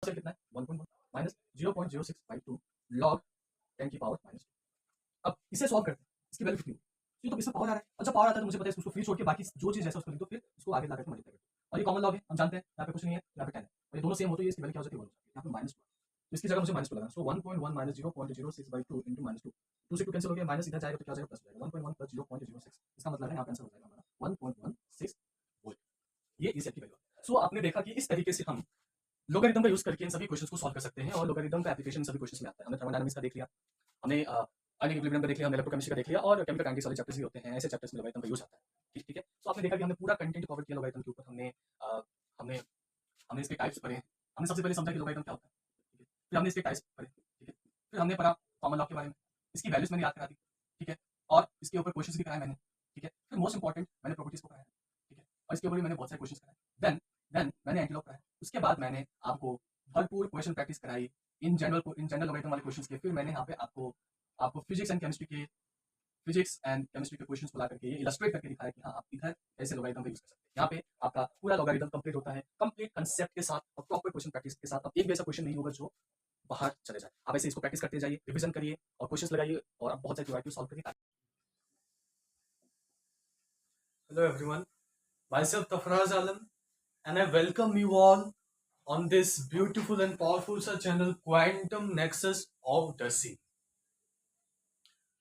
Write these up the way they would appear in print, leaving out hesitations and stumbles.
से कितना है 1.1 माइनस 0.0652 लॉग 10 की पावर -2। अब इसे सॉल्व करते हैं, इसकी वैल्यू कितनी होगी? तो इसमें पावर आ रहा है, और जब पावर आता है तो मुझे पता है इसको फ्री छोड़ के बाकी जो चीज़ जैसा उसको लिख दो, फिर उसको आगे ला करके मल्टीप्लाई कर दो। और ये कॉमन लॉग है, हम जानते हैं यहाँ पे कुछ नहीं है, यहाँ पे 10 है, और ये दोनों सेम होते हैं, इसकी वैल्यू क्या हो जाती है 1 हो जाती है, यहाँ पे -2। तो इसकी जगह मुझे -2 लगाना, सो 1.1 माइनस 0.06/2 इंटू -2, 2 से 2 कैंसिल हो गया, माइनस इधर जाएगा तो क्या हो जाएगा, प्लस हो जाएगा, 1.1 प्लस 0.06, इसका मतलब है यहाँ पे आंसर हो जाएगा हमारा 1.16 वोल्ट। ये इस की वैल्यू है। सो आपने देखा कि इस तरीके से हम लोगारिथम का यूज करके इन सभी क्वेश्चंस को सॉल्व कर सकते हैं, और लोगारिथम का एप्लीकेशन सभी क्वेश्चंस में आता है। हमने थर्मोडायनामिक्स का देख लिया, हमने आयनिक इक्विलिब्रियम का देख लिया, हमने इलेक्ट्रोकेमिस्ट्री का देख लिया, और केमिकल काइनेटिक्स वाले चैप्टर्स भी होते हैं, ऐसे चैप्टर्स में लोगारिथम का यूज आता है। ठीक है, तो आपने देखा कि हमने पूरा कंटेंट कवर किया लोगारिथम के ऊपर। हमने हमने इसके टाइप्स पढ़े, हमने सबसे पहले समझा कि लोगारिथम क्या होता है, ठीक है, फिर हमने इसके टाइप्स पढ़े, ठीक है, फिर हमने पढ़ा कॉमन लॉ के बारे में, इसकी वैल्यूज मैंने याद करा दी, ठीक है, और इसके ऊपर क्वेश्चंस भी कराए मैंने, ठीक है, फिर मोस्ट इंपॉर्टेंट मैंने प्रॉपर्टीज को कराया, ठीक है, और इसके ऊपर भी मैंने बहुत सारे क्वेश्चंस कराए। देन मैंने एंटीलॉग कराया, उसके बाद मैंने आपको भरपूर क्वेश्चन प्रैक्टिस कराई इन जनरल लोगारिथम वाले क्वेश्चंस के। फिर मैंने यहाँ पे आपको आपको फिजिक्स एंड केमिस्ट्री के क्वेश्चंस को ला करके ये इलस्ट्रेट करके दिखाया कि हाँ आप इधर ऐसे लोगारिथम का यूज कर सकते हैं। यहाँ पे आपका पूरा लोगारिथम कंप्लीट होता है, कंप्लीट कंसेप्ट के साथ और प्रॉपर क्वेश्चन प्रैक्टिस के साथ। अब एक भी ऐसा क्वेश्चन नहीं होगा जो बाहर चले जाए। आप ऐसे इसको प्रैक्टिस करते जाइए, रिविजन करिए और क्वेश्चंस लगाइए, और आप बहुत सारे क्वेश्चन सॉल्व करिए। Hello everyone, myself Tafraz Alam and I welcome you all on this beautiful and powerful channel Quantum Nexus of Dasi.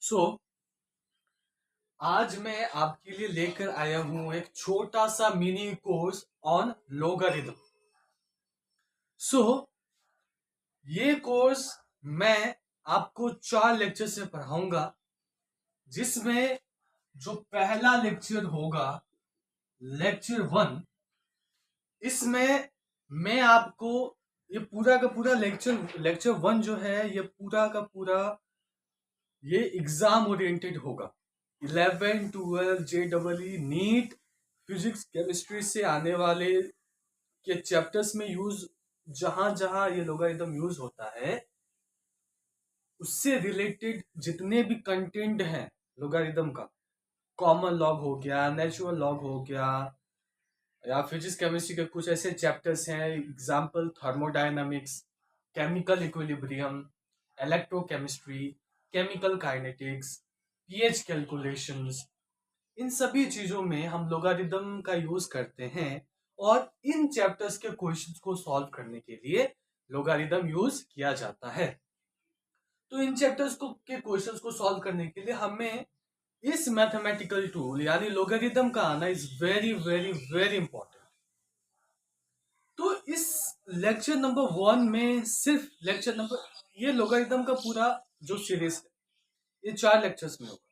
So, आज मैं आपके लिए लेकर आया हूं एक छोटा सा मिनी कोर्स ऑन लोगारिथम। सो ये कोर्स मैं आपको 4 लेक्चर से पढ़ाऊंगा, जिसमें जो पहला लेक्चर होगा लेक्चर 1, इसमें मैं आपको ये पूरा का पूरा लेक्चर 1 जो है ये पूरा का पूरा ये एग्जाम ओरिएंटेड होगा। 11, 12, JEE, नीट, फिजिक्स, केमिस्ट्री से आने वाले के चैप्टर्स में यूज जहां जहां ये लोगारिथम यूज होता है उससे रिलेटेड जितने भी कंटेंट हैं लोगारिथम का, कॉमन लॉग हो गया, नेचुरल लॉग हो गया, या फिजिक्स केमिस्ट्री के कुछ ऐसे चैप्टर्स हैं, example thermodynamics, chemical equilibrium, electrochemistry, chemical kinetics, pH calculations, इन सभी चीजों में हम लोगारिथम का यूज करते हैं, और इन चैप्टर्स के क्वेश्चंस को सॉल्व करने के लिए लोगारिथम यूज किया जाता है। तो इन चैप्टर्स को के क्वेश्चंस को सॉल्व करने के लिए हमें इस मैथमेटिकल टूल यानी लोगारिथम का आना is very very very important. तो इस लेक्चर नंबर 1 में सिर्फ लेक्चर नंबर ये लोगारिथम का पूरा जो सीरीज है ये 4 लेक्चर्स में होगा,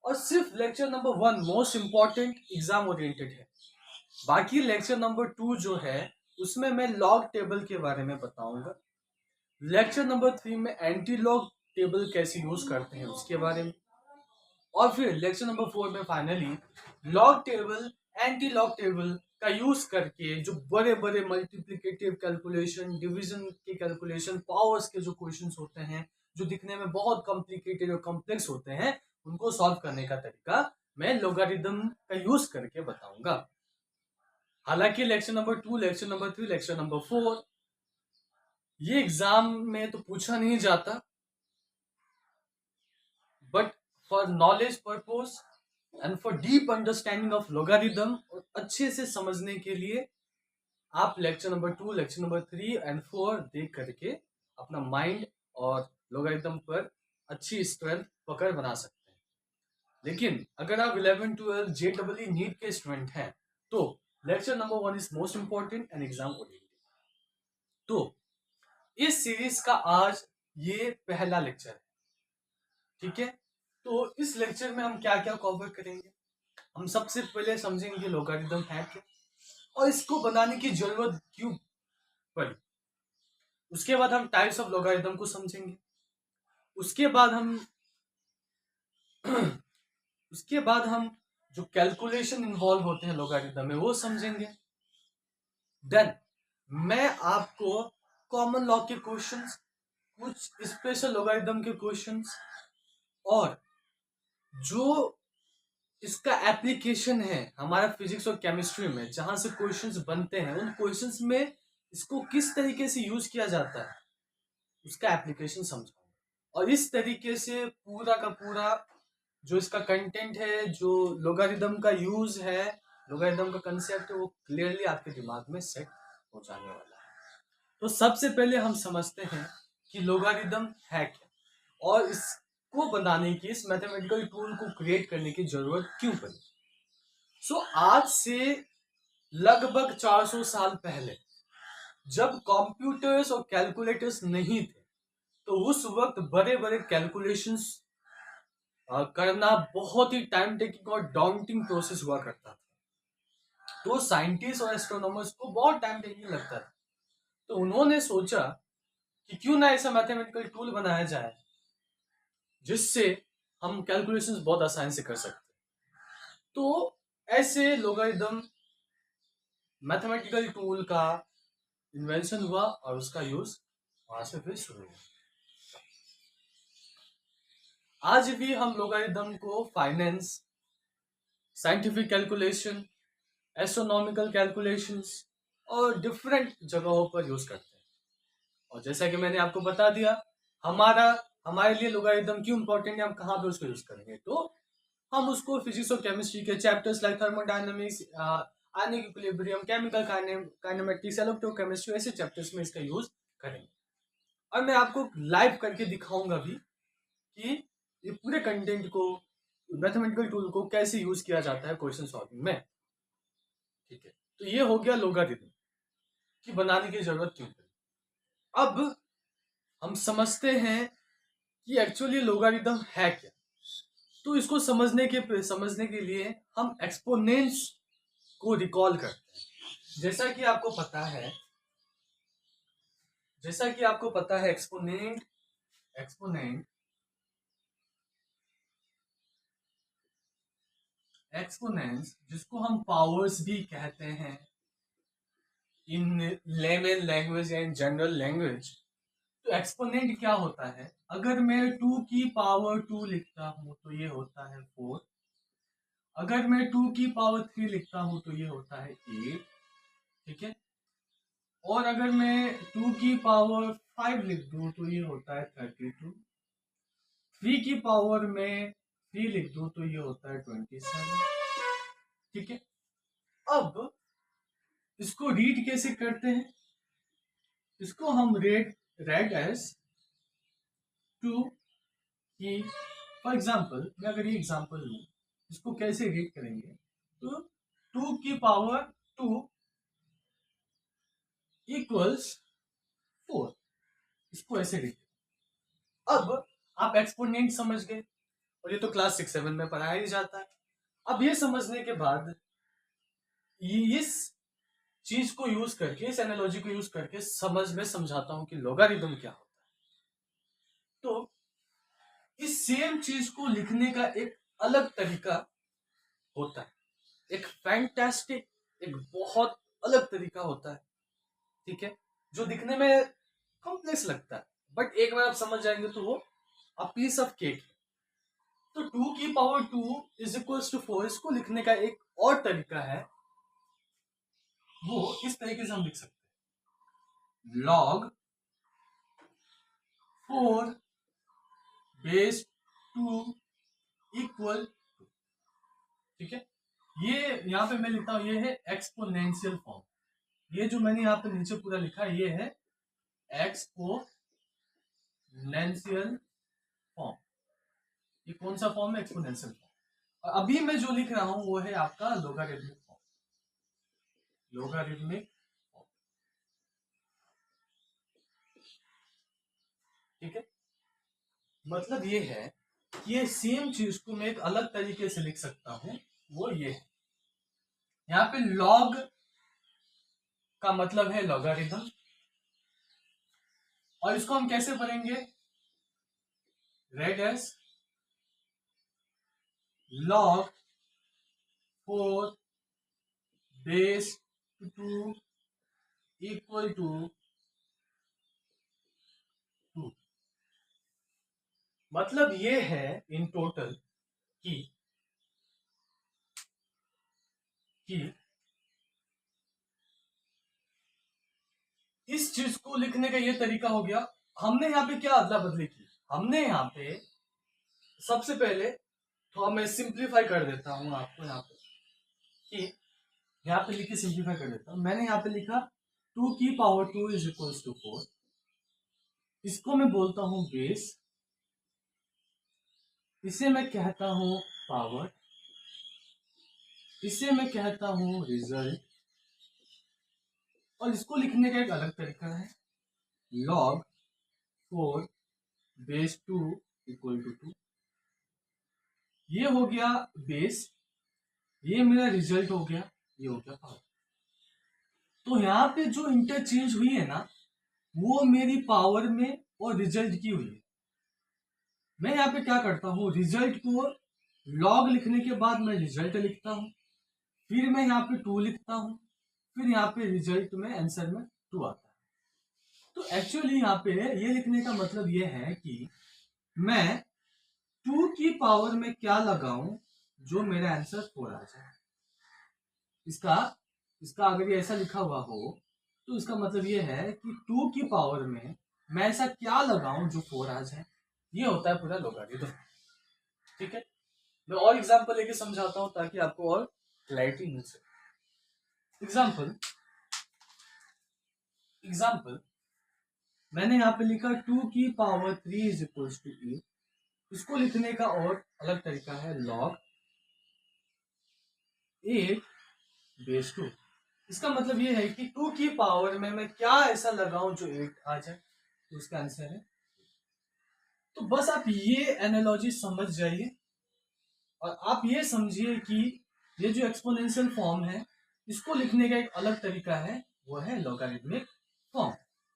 और सिर्फ lecture number 1 most important exam oriented है। बाकी लेक्चर नंबर 2 जो है उसमें मैं लॉग टेबल के बारे में बताऊंगा। लेक्चर नंबर 3 में एंटी लॉग टेबल कैसे यूज करते हैं उसके बारे में, और फिर लेक्चर नंबर 4 में finally log table, anti log table का यूज करके जो बड़े बड़े मल्टीप्लिकेटिव कैलकुलेशन, डिवीजन के कैलकुलेशन, पावर्स के जो क्वेश्चंस होते हैं जो दिखने में बहुत कॉम्प्लिकेटेड और कॉम्प्लेक्स होते हैं, उनको सॉल्व करने का तरीका मैं लोगारिथम का यूज करके बताऊंगा। हालांकि lecture number 2, lecture number 3, lecture number 4 ये एग्जाम में तो पूछा नहीं जाता, but for knowledge purpose and for deep understanding of logarithm, और अच्छे से समझने के लिए आप lecture number 2, lecture number 3 and 4 देख करके अपना माइंड और लोगारिथम पर अच्छी स्ट्रेंथ पकड़ बना सकते हैं। लेकिन अगर आप 11, 12 JEE नीट के स्टूडेंट हैं तो lecture number 1 is most important and exam oriented. तो इस सीरीज का आज ये पहला लेक्चर है, ठीक है। तो इस लेक्चर में हम क्या क्या कवर करेंगे, हम सबसे पहले समझेंगे लोगारिथम है क्या और इसको बनाने की जरूरत क्यों पड़ी। उसके बाद हम टाइप्स ऑफ लोगारिथम को समझेंगे। उसके बाद हम उसके बाद हम जो कैलकुलेशन इन्वॉल्व होते हैं लोगारिथम में वो समझेंगे। देन मैं आपको कॉमन लॉ के क्वेश्चंस, कुछ स्पेशल लोगारिथम के क्वेश्चंस, और जो इसका एप्लीकेशन है हमारा फिजिक्स और केमिस्ट्री में जहां से क्वेश्चंस बनते हैं उन क्वेश्चंस में इसको किस तरीके से यूज किया जाता है उसका एप्लीकेशन समझाऊंगा, और इस तरीके से पूरा का पूरा जो इसका कंटेंट है, जो लोगारिदम का यूज है, लोगारिदम का कंसेप्ट है, वो क्लियरली आपके दिमाग में सेट हो जाने वाला है। तो सबसे पहले हम समझते हैं कि लोगारिदम है क्या, और इसको बनाने की, इस मैथमेटिकल टूल को क्रिएट करने की जरूरत क्यों पड़ी। आज से लगभग 400 साल पहले, जब कंप्यूटर्स और कैलकुलेटर्स नहीं थे, तो उस वक्त बड़े बड़े कैलकुलेशंस करना बहुत ही टाइम टेकिंग और डाउंटिंग प्रोसेस हुआ करता था। तो साइंटिस्ट और एस्ट्रोनॉमर्स को बहुत टाइम टेकिंग लगता था। तो उन्होंने सोचा कि क्यों ना ऐसा मैथमेटिकल टूल बनाया जाए जिससे हम कैलकुलेशंस बहुत आसानी से कर सकते। तो ऐसे लोगारिदम मैथमेटिकल टूल का इन्वेंशन हुआ और उसका यूज वहां से फिर शुरू हुआ। आज भी हम लोगारिदम को finance, scientific calculation, astronomical calculations और डिफरेंट जगहों पर यूज करते हैं। और जैसा कि मैंने आपको बता दिया, हमारे लिए लोगारिदम क्यों इंपॉर्टेंट है, हम कहाँ पे उसको यूज करेंगे, तो हम उसको फिजिक्स और केमिस्ट्री के chapters like thermodynamics, ionic equilibrium, chemical kinematics, electrochemistry, ऐसे चैप्टर्स में इसका यूज करेंगे। और मैं आपको लाइव करके दिखाऊंगा भी कि ये पूरे कंटेंट को, मैथमेटिकल टूल को कैसे यूज किया जाता है क्वेश्चन सॉल्विंग में। ठीक है, तो ये हो गया लोगारिदम कि बनाने की जरूरत क्यों पड़ी। अब हम समझते हैं कि एक्चुअली लोगारिदम है क्या। तो इसको समझने के लिए हम एक्सपोनेंट्स को रिकॉल करते हैं। जैसा कि आपको पता है एक्सपोनेंट एक्सपोनेंट्स जिसको हम पावर्स भी कहते हैं इन लेमन लैंग्वेज या इन जनरल लैंग्वेज। तो एक्सपोनेंट क्या होता है, अगर मैं 2 की पावर 2 लिखता हूं तो ये होता है 4, अगर मैं 2 की पावर 3 लिखता हूं तो ये होता है 8। ठीक है, और अगर मैं 2 की पावर 5 लिख दूं तो ये होता है 32, 3 की पावर में 3 लिख दूं तो ये होता है 27। ठीक है, अब इसको रीड कैसे करते हैं, इसको हम रेड एज 2 की, फॉर एग्जाम्पल मैं अगर ये एग्जाम्पल लूँ, इसको कैसे रीड करेंगे, तो 2 की पावर 2 इक्वल्स 4, इसको ऐसे रीड। अब आप एक्सपोनेंट समझ गए, और ये तो क्लास 6-7 में पढ़ाया ही जाता है। अब ये समझने के बाद इस चीज को यूज करके, इस एनालॉजी को यूज करके समझाता हूं कि लोगारिदम क्या होता है। तो इस सेम चीज को लिखने का एक अलग तरीका होता है, एक फैंटास्टिक, एक बहुत अलग तरीका होता है। ठीक है, जो दिखने में कॉम्प्लेक्स लगता है, बट एक बार आप समझ जाएंगे तो वो अ पीस ऑफ केक है। तो 2 की पावर 2 इज इक्वल्स टू 4, इसको लिखने का एक और तरीका है, वो इस तरीके से हम लिख सकते हैं, log 4 बेस 2 इक्वल। ठीक है, ये यहाँ पे मैं लिखता हूं, ये है एक्सपोनेंशियल फॉर्म। ये जो मैंने यहाँ पे नीचे पूरा लिखा है, ये है एक्सपोनेंशियल फॉर्म। ये कौन सा फॉर्म है, एक्सपोनेंशियल फॉर्म। और अभी मैं जो लिख रहा हूं वो है आपका लोगारिथमिक फॉर्म, लोगारिथमिक फॉर्म। ठीक है, मतलब ये है कि ये सेम चीज को मैं एक अलग तरीके से लिख सकता हूं, वो ये है। यहाँ पे लॉग का मतलब है लॉगरिथम, और इसको हम कैसे पढ़ेंगे, read as log 4 base 2 equal to 2। मतलब ये है इन टोटल कि इस चीज को लिखने का ये तरीका हो गया। हमने यहाँ पे क्या अदला बदली की, हमने यहाँ पे सबसे पहले तो मैं सिंप्लीफाई कर देता हूँ आपको यहाँ पे, कि यहाँ पे लिख के सिंप्लीफाई कर देता हूँ। मैंने यहाँ पे लिखा 2 की पावर 2 इज इक्वल्स टू 4, इसको मैं बोलता हूँ बेस, इसे मैं कहता हूँ पावर, इसे मैं कहता हूँ रिजल्ट, और इसको लिखने का एक अलग तरीका है, log 4 बेस 2 इक्वल टू 2। ये हो गया बेस, ये मेरा रिजल्ट हो गया, ये हो गया पावर। तो यहाँ पे जो इंटरचेंज हुई है ना, वो मेरी पावर में और रिजल्ट की हुई है। मैं यहाँ पे क्या करता हूँ, रिजल्ट को लॉग लिखने के बाद मैं रिजल्ट लिखता हूँ, फिर मैं यहाँ पे 2 लिखता हूँ, फिर यहाँ पे रिजल्ट में आंसर में 2 आता है। तो एक्चुअली यहाँ पे ये लिखने का मतलब ये है कि मैं 2 की पावर में क्या लगाऊं जो मेरा आंसर 4 आ जाए। इसका अगर ये ऐसा लिखा हुआ हो तो इसका मतलब ये है कि 2 की पावर में मैं ऐसा क्या लगाऊं जो 4 आ जाए। ये होता है पूरा लोगारिथम। ठीक है, मैं और एग्जांपल लेके समझाता हूं ताकि आपको और क्लैरिटी मिल सके। एग्जाम्पल मैंने यहाँ पे लिखा 2 की पावर 3 इज इक्वल टू 8। इसको लिखने का और अलग तरीका है, log 8 बेस 2। इसका मतलब ये है कि 2 की पावर में मैं क्या ऐसा लगाऊं जो 8 आ जाए, तो उसका आंसर है। तो बस आप ये एनालॉजी समझ जाइए और आप ये समझिए कि ये जो एक्सपोनेंशियल फॉर्म है, इसको लिखने का एक अलग तरीका है, वो है लॉगरिथमिक फॉर्म,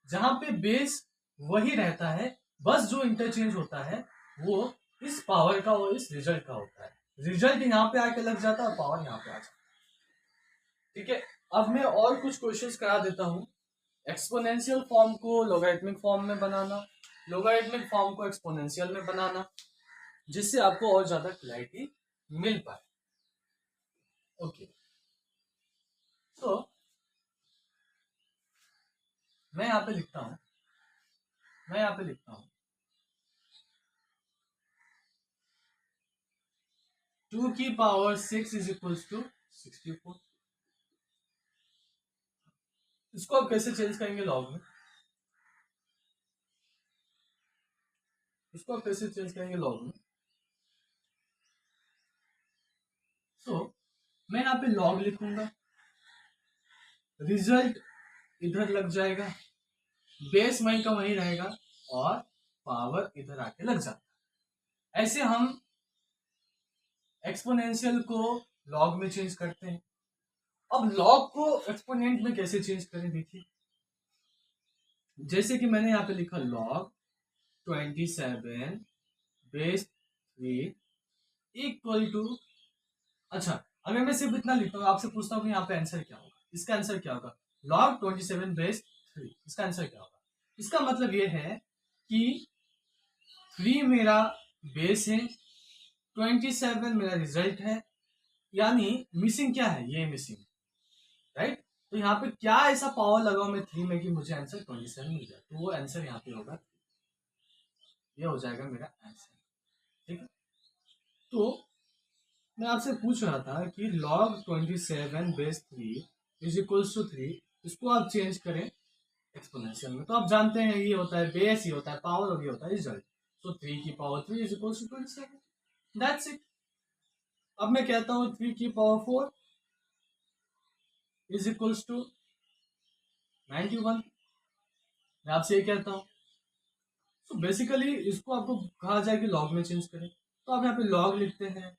जहां पे बेस वही रहता है, बस जो इंटरचेंज होता है वो इस पावर का और इस रिजल्ट का होता है। रिजल्ट यहाँ पे आके लग जाता है और पावर यहाँ पे आ जाता है। ठीक है, अब मैं और कुछ क्वेश्चंस करा देता हूँ। एक्सपोनेंशियल फॉर्म को लॉगरिथमिक फॉर्म में बनाना, लॉगरिथमिक फॉर्म को एक्सपोनेंशियल में बनाना, जिससे आपको और ज्यादा क्लैरिटी मिल पाए। ओके, तो मैं यहाँ पे लिखता हूँ 2 की पावर 6 इज इक्वल्स टू 64। इसको आप कैसे चेंज करेंगे लॉग में, तो मैं यहाँ पे लॉग लिखूंगा, रिजल्ट इधर लग जाएगा, बेस वहीं का वहीं रहेगा और पावर इधर आके लग जाता है। ऐसे हम एक्सपोनेंशियल को लॉग में चेंज करते हैं। अब लॉग को एक्सपोनेंट में कैसे चेंज करें, देखिए जैसे कि मैंने यहाँ पे लिखा log 27 बेस 3 इक्वल टू, अच्छा अगर मैं सिर्फ इतना लिखता हूँ, आपसे पूछता हूँ कि यहाँ पे आंसर क्या होगा, इसका आंसर क्या होगा, log 27 बेस 3, इसका आंसर क्या होगा। इसका मतलब ये है कि 3 मेरा बेस है, 27 मेरा रिजल्ट है, यानी मिसिंग क्या है, ये मिसिंग, राइट। तो यहाँ पे क्या ऐसा पावर लगाओ मैं 3 में कि मुझे आंसर 27 मिल जाए, तो वो आंसर यहाँ पे होगा, ये हो जाएगा मेरा आंसर। ठीक है, तो मैं आपसे पूछ रहा था कि log 27 base 3 is equals to 3, इसको आप चेंज करें एक्सपोनेंशियल में, तो आप जानते हैं ये होता है बेस, ये होता है पावर और ये होता है रिजल्ट। तो 3 की power 3 is equals to 27, that's it. अब मैं कहता हूँ 3 की पावर 4 इज इक्वल्स टू 91, मैं आपसे ये कहता हूँ। तो बेसिकली इसको आपको कहा जाए कि लॉग में चेंज करें, तो आप यहाँ पे लॉग लिखते हैं,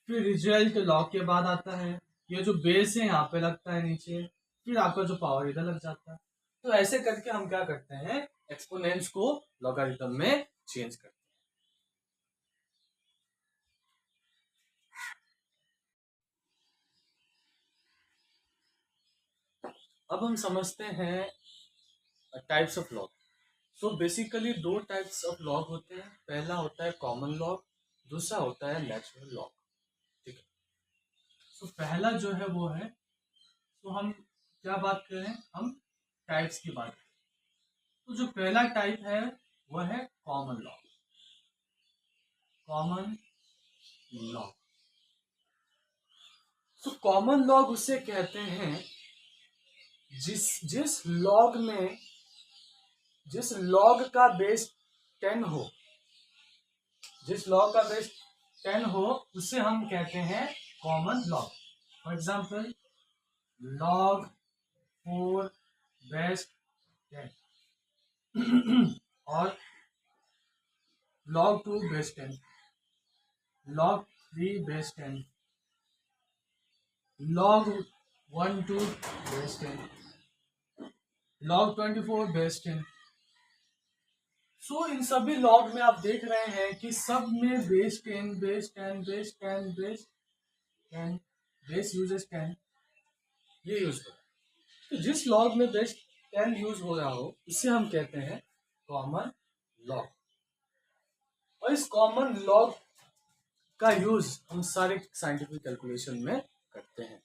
फिर रिजल्ट लॉग के बाद आता है, ये जो बेस है यहाँ पे लगता है नीचे, फिर आपका जो पावर इधर लग जाता है। तो ऐसे करके हम क्या करते हैं, एक्सपोनेंट्स को लॉगरिथम में चेंज करते हैं। अब हम समझते हैं types of log. So basically 2 types of log होते हैं, पहला होता है कॉमन लॉग, दूसरा होता है नेचुरल लॉग। ठीक है, तो पहला जो है वो है, तो हम क्या बात कर रहे हैं, हम टाइप्स की बात करें। तो जो पहला टाइप है वह है कॉमन लॉग। कॉमन लॉग, तो कॉमन लॉग उसे कहते हैं जिस लॉग का बेस 10 हो, जिस लॉग का बेस 10 हो उसे हम कहते हैं common log. For example log 4 base 10 और log 2 base 10, log 3 base 10, log 1 2 base 10, log 24 base 10। सो इन सभी लॉग में आप देख रहे हैं कि सब में base 10 base 10 base 10 base 10 base uses 10 ये यूज हो रहा है। तो जिस लॉग में बेस 10 यूज हो रहा हो इसे हम कहते हैं कॉमन लॉग। और इस कॉमन लॉग का यूज हम सारे साइंटिफिक कैलकुलेशन में करते हैं।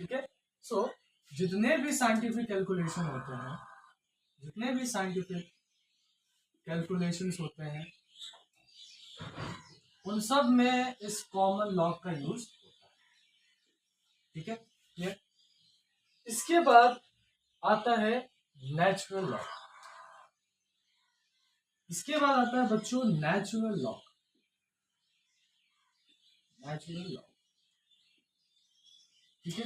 ठीक है, सो जितने भी साइंटिफिक कैलकुलेशन होते हैं, जितने भी साइंटिफिक कैलकुलेशंस होते हैं उन सब में इस कॉमन लॉग का यूज होता है। ठीक है, क्लियर। इसके बाद आता है नेचुरल लॉग। इसके बाद आता है बच्चों नेचुरल लॉग। नेचुरल लॉग, ठीक है,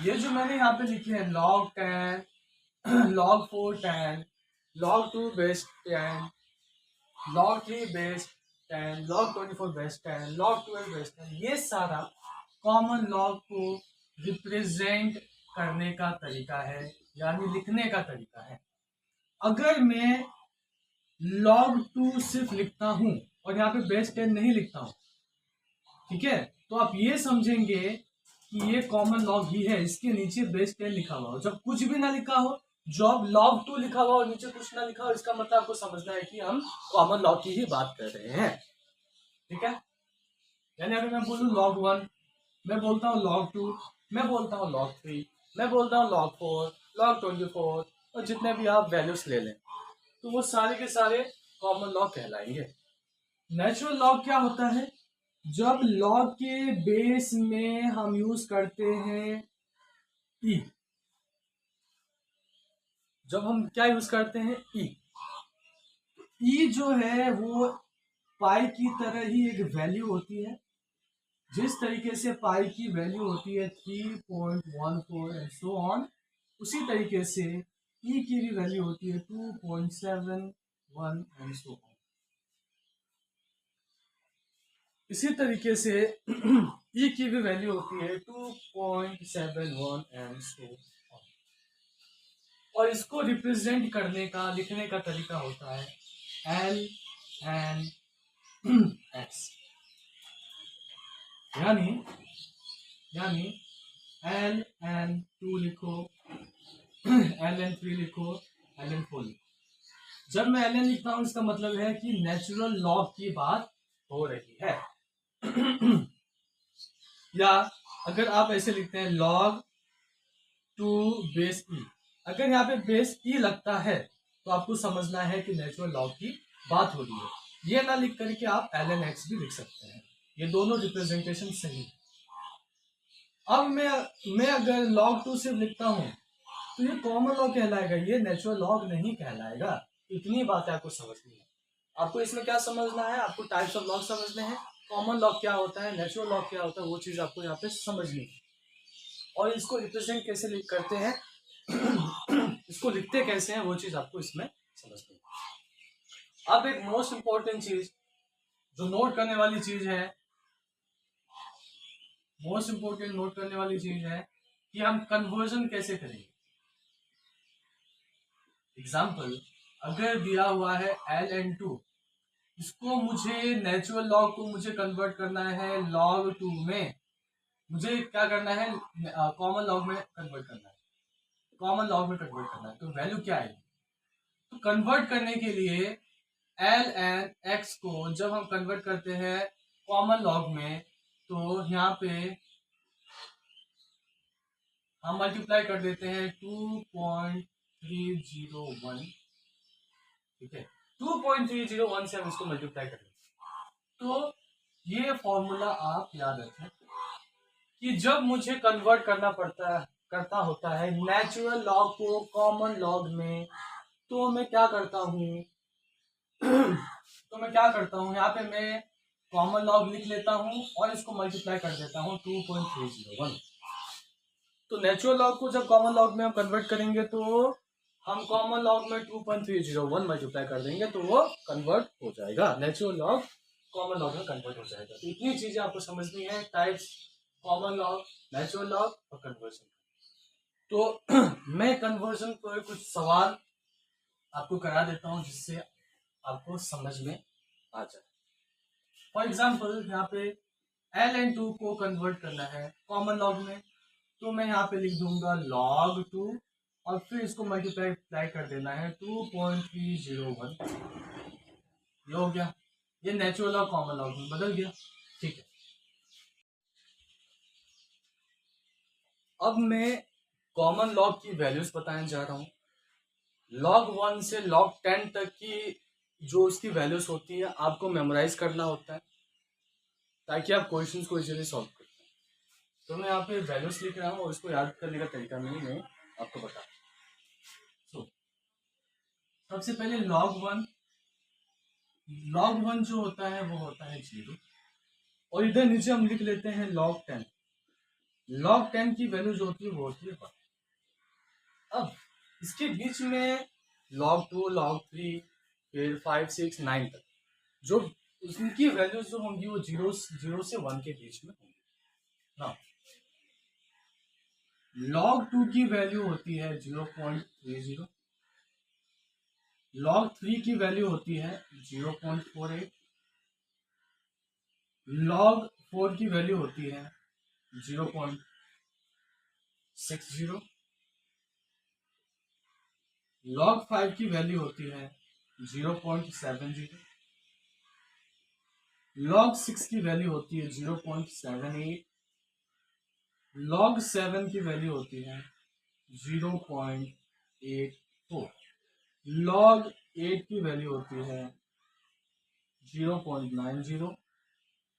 ये जो मैंने यहाँ पे लिखे हैं log 10 log 4 10 log 2 base 10 log 3 base 10 log 24 base 10 log 12 base 10, ये सारा कॉमन लॉग को रिप्रेजेंट करने का तरीका है, यानी लिखने का तरीका है। अगर मैं log 2 सिर्फ लिखता हूं और यहाँ पे बेस 10 नहीं लिखता हूं, ठीक है, तो आप ये समझेंगे कि ये कॉमन लॉग ही है, इसके नीचे बेस 10 लिखा हुआ हो। जब कुछ भी ना लिखा हो, जब log 2 लिखा हुआ और नीचे कुछ ना लिखा हो, इसका मतलब आपको समझना है कि हम कॉमन लॉग की ही बात कर रहे हैं। ठीक है, यानी अगर मैं बोलूं log 1, मैं बोलता हूँ log 2, मैं बोलता हूँ log 3, मैं बोलता हूँ log 4, log 24 और जितने भी आप वैल्यूज ले लें तो वो सारे के सारे कॉमन लॉग कहलाएंगे। नेचुरल लॉग क्या होता है? जब लॉग के बेस में हम यूज करते हैं ई, जब हम क्या यूज करते हैं ई, ई जो है वो पाई की तरह ही एक वैल्यू होती है। जिस तरीके से पाई की वैल्यू होती है 3.14 एंड सो ऑन, उसी तरीके से ई की भी वैल्यू होती है 2.71 एंड सो ऑन। इसी तरीके से ई की भी वैल्यू होती है 2.71 एंड सो ऑन। और इसको रिप्रेजेंट करने का, लिखने का तरीका होता है एल एन एक्स, यानी एल एन 2 लिखो, एल एन 3 लिखो, एल एन 4 लिखो। जब मैं एल एन लिखता हूं इसका मतलब है कि नेचुरल लॉग की बात हो रही है। या अगर आप ऐसे लिखते हैं log 2 बेस ई, अगर यहाँ पे बेस ई लगता है तो आपको समझना है कि नेचुरल लॉग की बात हो रही है। ये ना लिख करके आप ln x भी लिख सकते हैं, ये दोनों रिप्रेजेंटेशन सही है। अब मैं अगर log 2 सिर्फ लिखता हूं तो ये कॉमन लॉग कहलाएगा, ये नेचुरल लॉग नहीं कहलाएगा। इतनी बातें आपको समझनी है। आपको इसमें क्या समझना है? आपको टाइप्स ऑफ लॉग समझने हैं, कॉमन लॉग क्या होता है, नेचुरल लॉग क्या होता है, वो चीज आपको यहाँ पे समझनी है। और इसको रिप्रेजेंट कैसे करते हैं इसको लिखते कैसे हैं, वो चीज आपको इसमें समझनी है। अब एक मोस्ट इंपॉर्टेंट चीज जो नोट करने वाली चीज है, मोस्ट इंपॉर्टेंट नोट करने वाली चीज है कि हम कन्वर्जन कैसे करेंगे। एग्जाम्पल, अगर दिया हुआ है ln2, इसको मुझे नेचुरल लॉग को मुझे कन्वर्ट करना है log 2 में, मुझे क्या करना है, कॉमन लॉग में कन्वर्ट करना है, कॉमन लॉग में कन्वर्ट करना है। तो वैल्यू क्या आएगी? तो कन्वर्ट करने के लिए ln x को जब हम कन्वर्ट करते हैं कॉमन लॉग में, तो यहाँ पे हम मल्टीप्लाई कर देते हैं 2.71 2.301, ठीक है, 2.301 से हम इसको मल्टीप्लाई करेंगे। तो ये फॉर्मूला आप याद रखें कि जब मुझे कन्वर्ट करता होता है नेचुरल लॉग को कॉमन लॉग में, तो मैं क्या करता हूँ यहाँ पे मैं कॉमन लॉग लिख लेता हूँ और इसको मल्टीप्लाई कर देता हूँ 2.301। तो नेचुरल लॉग को जब कॉमन लॉग में हम कन्वर्ट करेंगे तो हम कॉमन लॉग में 2.301 मल्टीप्लाई कर देंगे तो वो कन्वर्ट हो जाएगा, नेचुरल लॉग कॉमन लॉग में कन्वर्ट हो जाएगा। तो इतनी चीजें आपको समझनी है, types, common log, natural log और कन्वर्जन। तो मैं कन्वर्जन पर कुछ सवाल आपको करा देता हूँ जिससे आपको समझ में आ जाए। फॉर एग्जाम्पल यहाँ पे ln2 को कन्वर्ट करना है कॉमन लॉग में, तो मैं यहाँ पे लिख दूंगा log 2 और फिर इसको मल्टीप्लाई कर देना है 2.301। ये हो गया, ये नेचुरल लॉग कॉमन लॉग में बदल गया, ठीक है। अब मैं कॉमन लॉग की वैल्यूज बताने जा रहा हूँ। log 1 से log 10 तक की जो उसकी वैल्यूज होती है आपको मेमोराइज करना होता है ताकि आप क्वेश्चंस को इजीली सॉल्व कर पाए। तो मैं यहाँ पे वैल्यूज लिख रहा हूँ और इसको याद करने का तरीका मैं आपको बता। सबसे पहले log 1 जो होता है वो होता है 0 और इधर नीचे हम लिख लेते हैं log 10। log 10 की वैल्यू जो होती है वो होती है 1। अब इसके बीच में log 2, log 3, फिर 5, 6, 9 तक जो उनकी वैल्यूज जो होंगी वो 0 से 1 के बीच में होंगी ना। log 2 की वैल्यू होती है 0.30, log 3 की वैल्यू होती है 0.48, log 4 की वैल्यू होती है 0.60, log 5 की वैल्यू होती है 0.70, log 6 की वैल्यू होती है 0.78, log 7 की वैल्यू होती है 0.84, log 8 की वैल्यू होती है 0.90,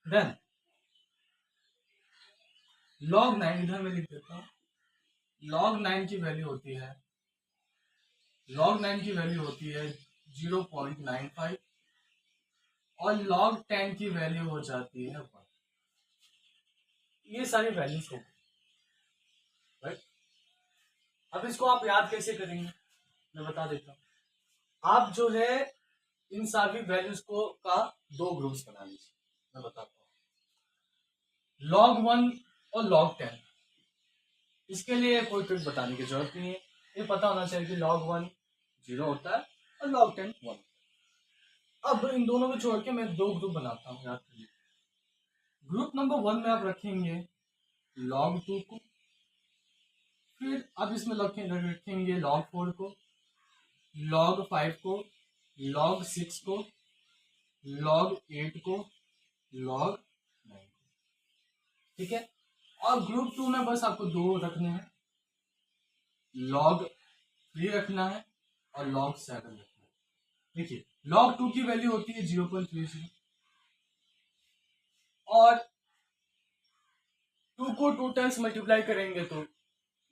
देन log 9 इधर मैं लिख देता हूँ, log 9 की वैल्यू होती है 0.95 और log 10 की वैल्यू हो जाती है 1। ये सारी वैल्यूज हो गई, राइट। अब इसको आप याद कैसे करेंगे मैं बता देता हूँ। आप जो है इन सारी वैल्यूज को का 2 ग्रुप्स बना लीजिए, मैं बताता हूँ। log 1 और log 10, इसके लिए कोई ट्रिक बताने की जरूरत नहीं है, ये पता होना चाहिए कि log 1 0 होता है और log 10 1। अब इन दोनों को छोड़ के मैं 2 ग्रुप बनाता हूँ, याद करिए। ग्रुप नंबर 1 में आप रखेंगे log 2 को, फिर आप इसमें रखेंगे log 4 को, log 5 को, log 6 को, log 8 को, log 9 को, ठीक है। और ग्रुप 2 में बस आपको 2 रखने हैं, log 3 रखना है और log 7 रखना है। देखिए log 2 की वैल्यू होती है 0.30 और 2 को 2 टाइम्स मल्टीप्लाई करेंगे तो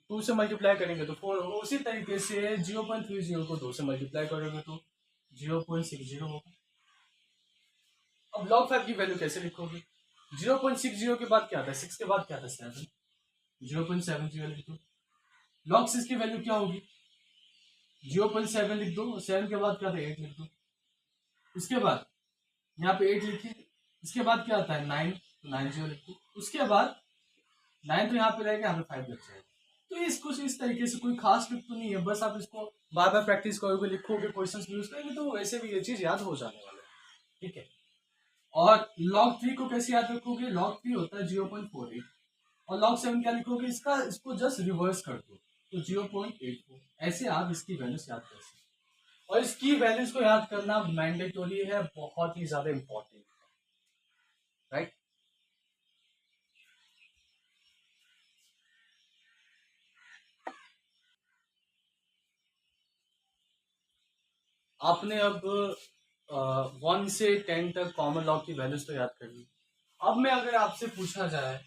2 से मल्टीप्लाई करेंगे तो 4 होगा। उसी तरीके से 0.30 को 2 से मल्टीप्लाई करेंगे तो 0.60 होगा। अब log 5 की वैल्यू कैसे लिखोगे? 0.60 के बाद क्या आता है? 6 के बाद क्या आता है? 7। 0.70 लिख दो। log 6 की वैल्यू क्या होगी? 0.7 लिख दो, 7 के बाद क्या आता है? 8 लिख दो। उसके बाद यहाँ पे 8 लिखिए, इसके बाद क्या आता है? 9, तो 90 लिख दो। उसके बाद 9 तो यहाँ पे रहेगा, यहाँ पे 5 लग जाएगा। तो इसको इस तरीके से कोई खास ट्रिक तो नहीं है, बस आप इसको बार बार प्रैक्टिस करोगे, लिखोगे, क्वेश्चंस यूज करेंगे तो वैसे भी ये चीज याद हो जाने वाला है, ठीक है। और log 3 को कैसे याद रखोगे? log 3 होता है 0.48 और log 7 क्या लिखोगे? इसको जस्ट रिवर्स कर दो तो 0.84। ऐसे आप इसकी वैल्यूज याद कर सकते हैं और इसकी वैल्यूज को याद करना मैंडेटरी है, बहुत ही ज्यादा इंपॉर्टेंट है, राइट। आपने अब 1 से 10 तक कॉमन लॉग की वैल्यूज तो याद कर ली। अब मैं अगर आपसे पूछा जाए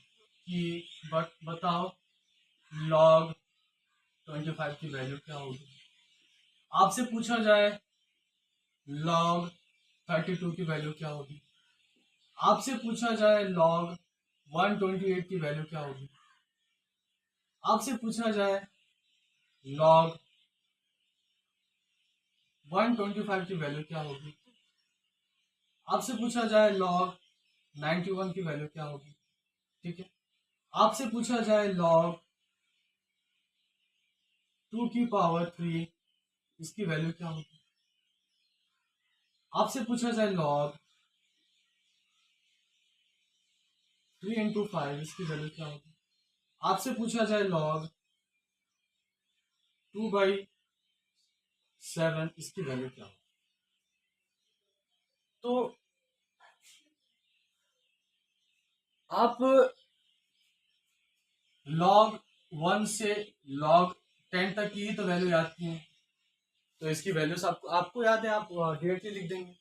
कि बताओ लॉग 25 की वैल्यू क्या होगी, आपसे पूछा जाए लॉग 32 की वैल्यू क्या होगी, आपसे पूछा जाए लॉग 128 की वैल्यू क्या होगी, आपसे पूछा जाए लॉग 125 की वैल्यू क्या होगी, आपसे पूछा जाए लॉग 91 की वैल्यू क्या होगी, ठीक है। आपसे पूछा जाए लॉग 2 की पावर 3 इसकी वैल्यू क्या होगी, आपसे पूछा जाए लॉग 3 इंटू 5 इसकी वैल्यू क्या होगी, आपसे पूछा जाए लॉग 2/7 इसकी वैल्यू क्या होगी। तो आप लॉग 1 से लॉग 10 तक की ही तो वैल्यू याद की है, तो इसकी वैल्यूज आपको याद है, आप डायरेक्टली लिख देंगे।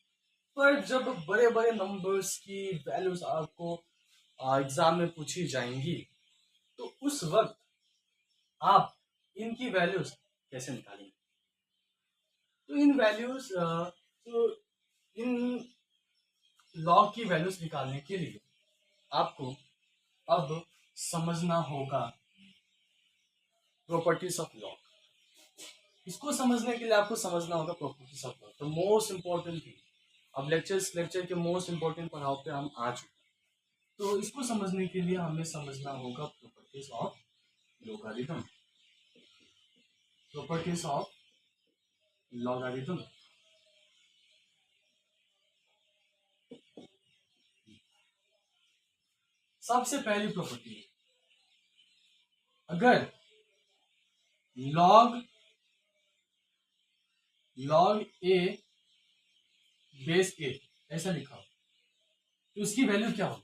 पर जब बड़े बड़े नंबर्स की वैल्यूज आपको एग्जाम में पूछी जाएंगी तो उस वक्त आप इनकी वैल्यूज कैसे निकालेंगे। तो इन वैल्यूज तो इन लॉग की वैल्यूज निकालने के लिए आपको अब समझना होगा प्रॉपर्टीज ऑफ लॉग। इसको समझने के लिए आपको समझना होगा प्रॉपर्टीज ऑफ लॉग, तो मोस्ट इंपॉर्टेंट थिंग। अब लेक्चर के मोस्ट इंपॉर्टेंट पड़ाव पे हम आ चुके हैं, तो इसको समझने के लिए हमें समझना होगा properties of logarithm. Properties of logarithm. सबसे पहली प्रॉपर्टी है, अगर लॉग ए बेस ए ऐसा लिखा हो तो इसकी वैल्यू क्या हो।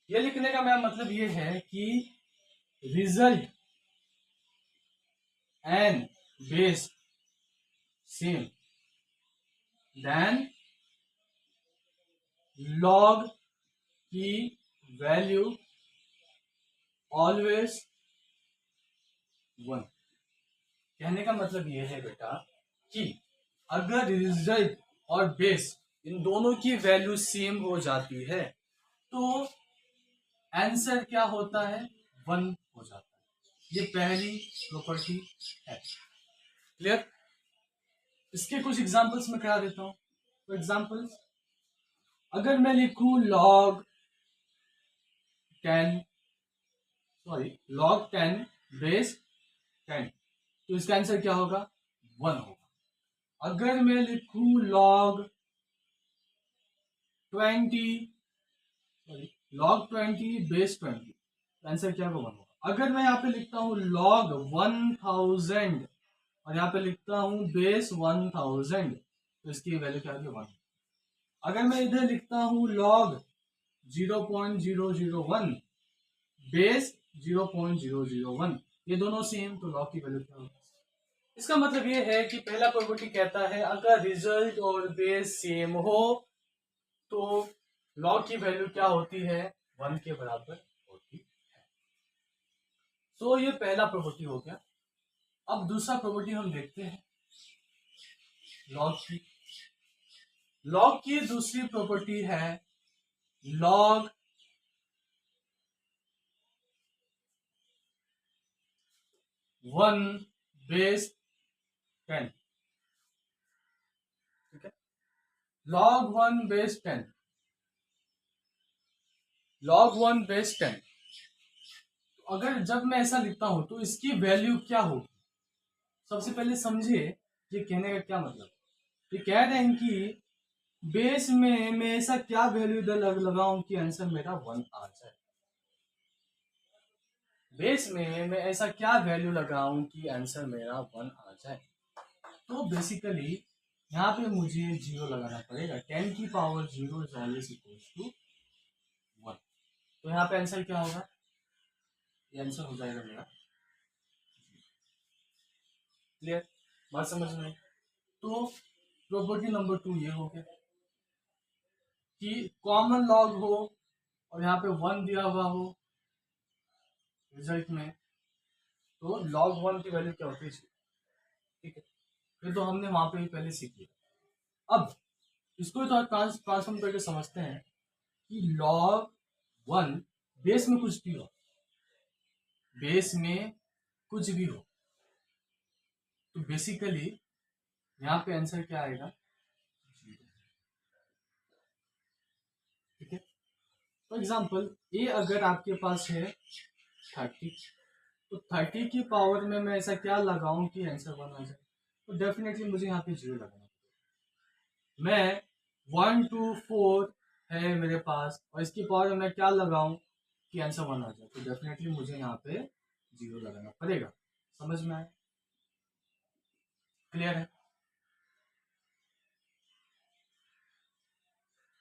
ये लिखने का मेरा मतलब ये है कि result and base same then log की वैल्यू ऑलवेज 1। कहने का मतलब ये है बेटा कि अगर रिजल्ट और बेस इन दोनों की वैल्यू सेम हो जाती है तो आंसर क्या होता है, 1 हो जाता है। ये पहली प्रॉपर्टी है। क्लियर। इसके कुछ एग्जांपल्स मैं करा देता हूं। तो एग्जांपल्स, अगर मैं लिखूं लॉग 10 बेस 10 तो इसका आंसर क्या होगा, 1 होगा। अगर मैं लिखूं लॉग 20 बेस 20 आंसर क्या होगा, 1 होगा। अगर मैं यहाँ पे लिखता हूँ लॉग 1000 और यहाँ पे लिखता हूँ बेस 1000 तो इसकी वैल्यू क्या होगी, 1। अगर मैं इधर लिखता हूँ लॉग 0.001 बेस 0.001 ये दोनों सेम, तो लॉग की वैल्यू क्या होगी। इसका मतलब ये है कि पहला प्रॉपर्टी कहता है अगर रिजल्ट और बेस सेम हो तो लॉग की वैल्यू क्या होती है, 1 के बराबर होती है। तो ये पहला प्रॉपर्टी हो गया। अब दूसरा प्रॉपर्टी हम देखते हैं लॉग की। लॉग की दूसरी प्रॉपर्टी है लॉग 1 बेस 10। ठीक है, लॉग 1 बेस 10, लॉग 1 बेस 10। अगर जब मैं ऐसा लिखता हूं तो इसकी वैल्यू क्या होगी। सबसे पहले समझिए ये कहने का क्या मतलब। ये कह रहे हैं कि बेस में मैं ऐसा क्या वैल्यू लगाऊं कि आंसर मेरा 1 आ जाए। बेस में मैं ऐसा क्या वैल्यू लगाऊं कि आंसर मेरा 1 आ जाए। तो बेसिकली यहाँ पे मुझे 0 लगाना पड़ेगा। 10 की power 0 is always equals to 1। तो यहाँ पे आंसर क्या होगा, ये आंसर हो जाएगा मेरा। क्लियर, बात समझ में। तो प्रॉपर्टी नंबर 2 ये हो गया कि कॉमन लॉग हो और यहाँ पे 1 दिया हुआ हो रिजल्ट में, तो log 1 की वैल्यू क्या होती है, ठीक है। ये तो हमने वहां पे ही पहले सीख लिया। अब इसको तो ट्रांसफॉर्म करके समझते हैं कि log 1 बेस में कुछ भी हो, बेस में कुछ भी हो, तो बेसिकली यहाँ पे आंसर क्या आएगा, ठीक है। फॉर एग्जाम्पल ए अगर आपके पास है 30, तो 30 की पावर में मैं ऐसा क्या लगाऊं कि आंसर 1 आ जाए, तो डेफिनेटली मुझे यहाँ पे 0 लगाना। मैं 1 2 4 है मेरे पास और इसकी पावर में मैं क्या लगाऊं कि आंसर 1 आ जाए, तो डेफिनेटली मुझे यहाँ पे 0 लगाना पड़ेगा। समझ में आया, क्लियर है।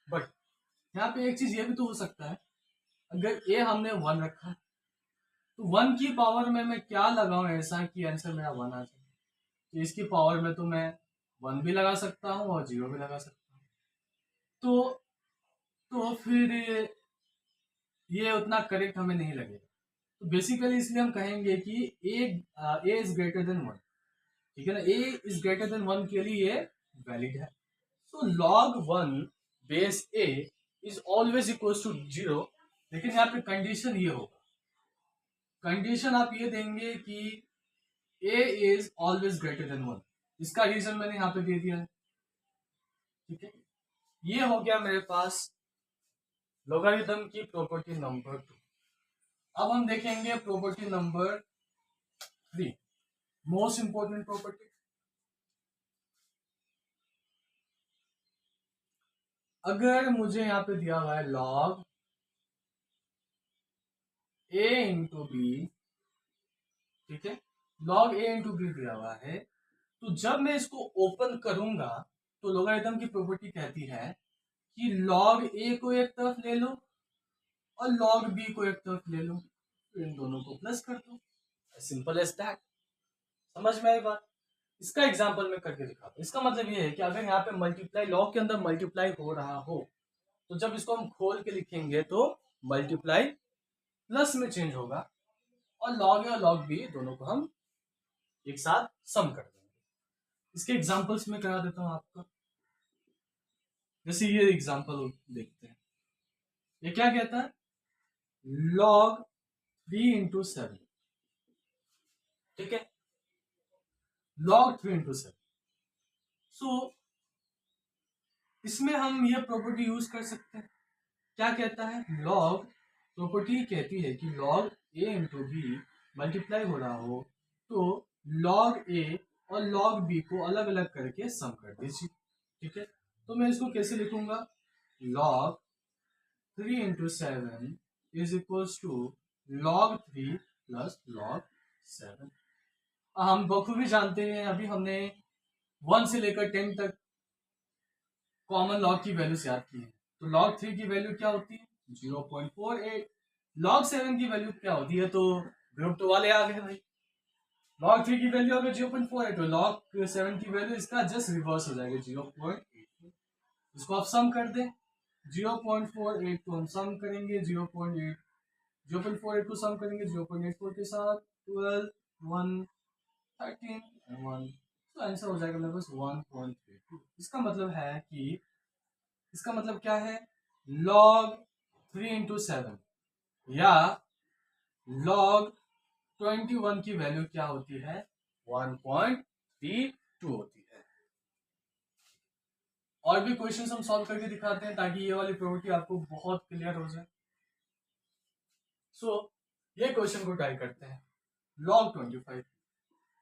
बट यहाँ पे एक चीज ये भी तो हो सकता है, अगर ए हमने 1 रखा तो 1 की पावर में मैं क्या लगाऊं ऐसा कि आंसर मेरा 1 आ जाए, तो इसकी पावर में तो मैं 1 भी लगा सकता हूँ और 0 भी लगा सकता हूँ, तो फिर ये उतना करेक्ट हमें नहीं लगेगा। तो बेसिकली इसलिए हम कहेंगे कि ए इज ग्रेटर देन 1, ठीक है ना, ए इज ग्रेटर देन 1 के लिए ये वैलिड है। तो log 1 base a is always equal to 0, लेकिन यहाँ पे कंडीशन ये होगा, कंडीशन आप ये देंगे कि ए इज ऑलवेज ग्रेटर देन 1। इसका रीजन मैंने यहाँ पे दे दिया है, ठीक है। ये हो गया मेरे पास लोगारिथम की प्रॉपर्टी नंबर 2। अब हम देखेंगे property number 3, most important property. अगर मुझे यहाँ पे दिया हुआ है log a इंटू बी, ठीक है, log a इंटू बी दिया हुआ है, तो जब मैं इसको ओपन करूंगा तो लोगारिथम की प्रॉपर्टी कहती है कि log a को एक तरफ ले लो और log b को एक तरफ ले लो, तो इन दोनों को प्लस कर दो, सिंपल एज दैट। समझ में आई बात। इसका एग्जांपल मैं करके दिखाता हूँ। इसका मतलब ये है कि अगर यहाँ पे मल्टीप्लाई लॉग के अंदर मल्टीप्लाई हो रहा हो, तो जब इसको हम खोल के लिखेंगे तो मल्टीप्लाई प्लस में चेंज होगा और लॉग ए और लॉग बी दोनों को हम एक साथ सम कर देंगे। इसके एग्जांपल्स में करा देता हूँ आपको। जैसे ये एग्जांपल देखते हैं, ये क्या कहता है, log 3 इंटू 7, ठीक है, log 3 इंटू 7। सो इसमें हम ये प्रॉपर्टी यूज कर सकते हैं। क्या कहता है, log प्रॉपर्टी कहती है कि log a into b multiply हो रहा हो तो log a और log b को अलग अलग करके सम कर दीजिए, ठीक है। तो मैं इसको कैसे लिखूंगा, log 3 into 7 is equal to log 3 plus log 7। हम बखूबी जानते हैं, अभी हमने 1 से लेकर 10 तक कॉमन लॉग की वैल्यू याद की है। तो log 3 की वैल्यू क्या होती है, 0.48। log 7 की वैल्यू क्या होती है, तो ग्रुप 2 वाले आ गए भाई। log 3 की वैल्यू अगर 0.48 तो log 7 की वैल्यू इसका जस्ट रिवर्स हो जाएगा 0.8। इसको आप सम कर दें, 0.48 को हम सम करेंगे 0.48 को सम करेंगे 0.84 के साथ 12 1 13 1, तो आंसर हो जाएगा मेरे पास 1.32। इसका मतलब है कि इसका मतलब क्या है, log 3 इंटू 7 या log 21 की वैल्यू क्या होती है, 1.32 होती है। और भी क्वेश्चंस हम सॉल्व करके दिखाते हैं ताकि ये वाली प्रॉपर्टी आपको बहुत क्लियर हो जाए। सो ये क्वेश्चन को ट्राई करते हैं। log 25,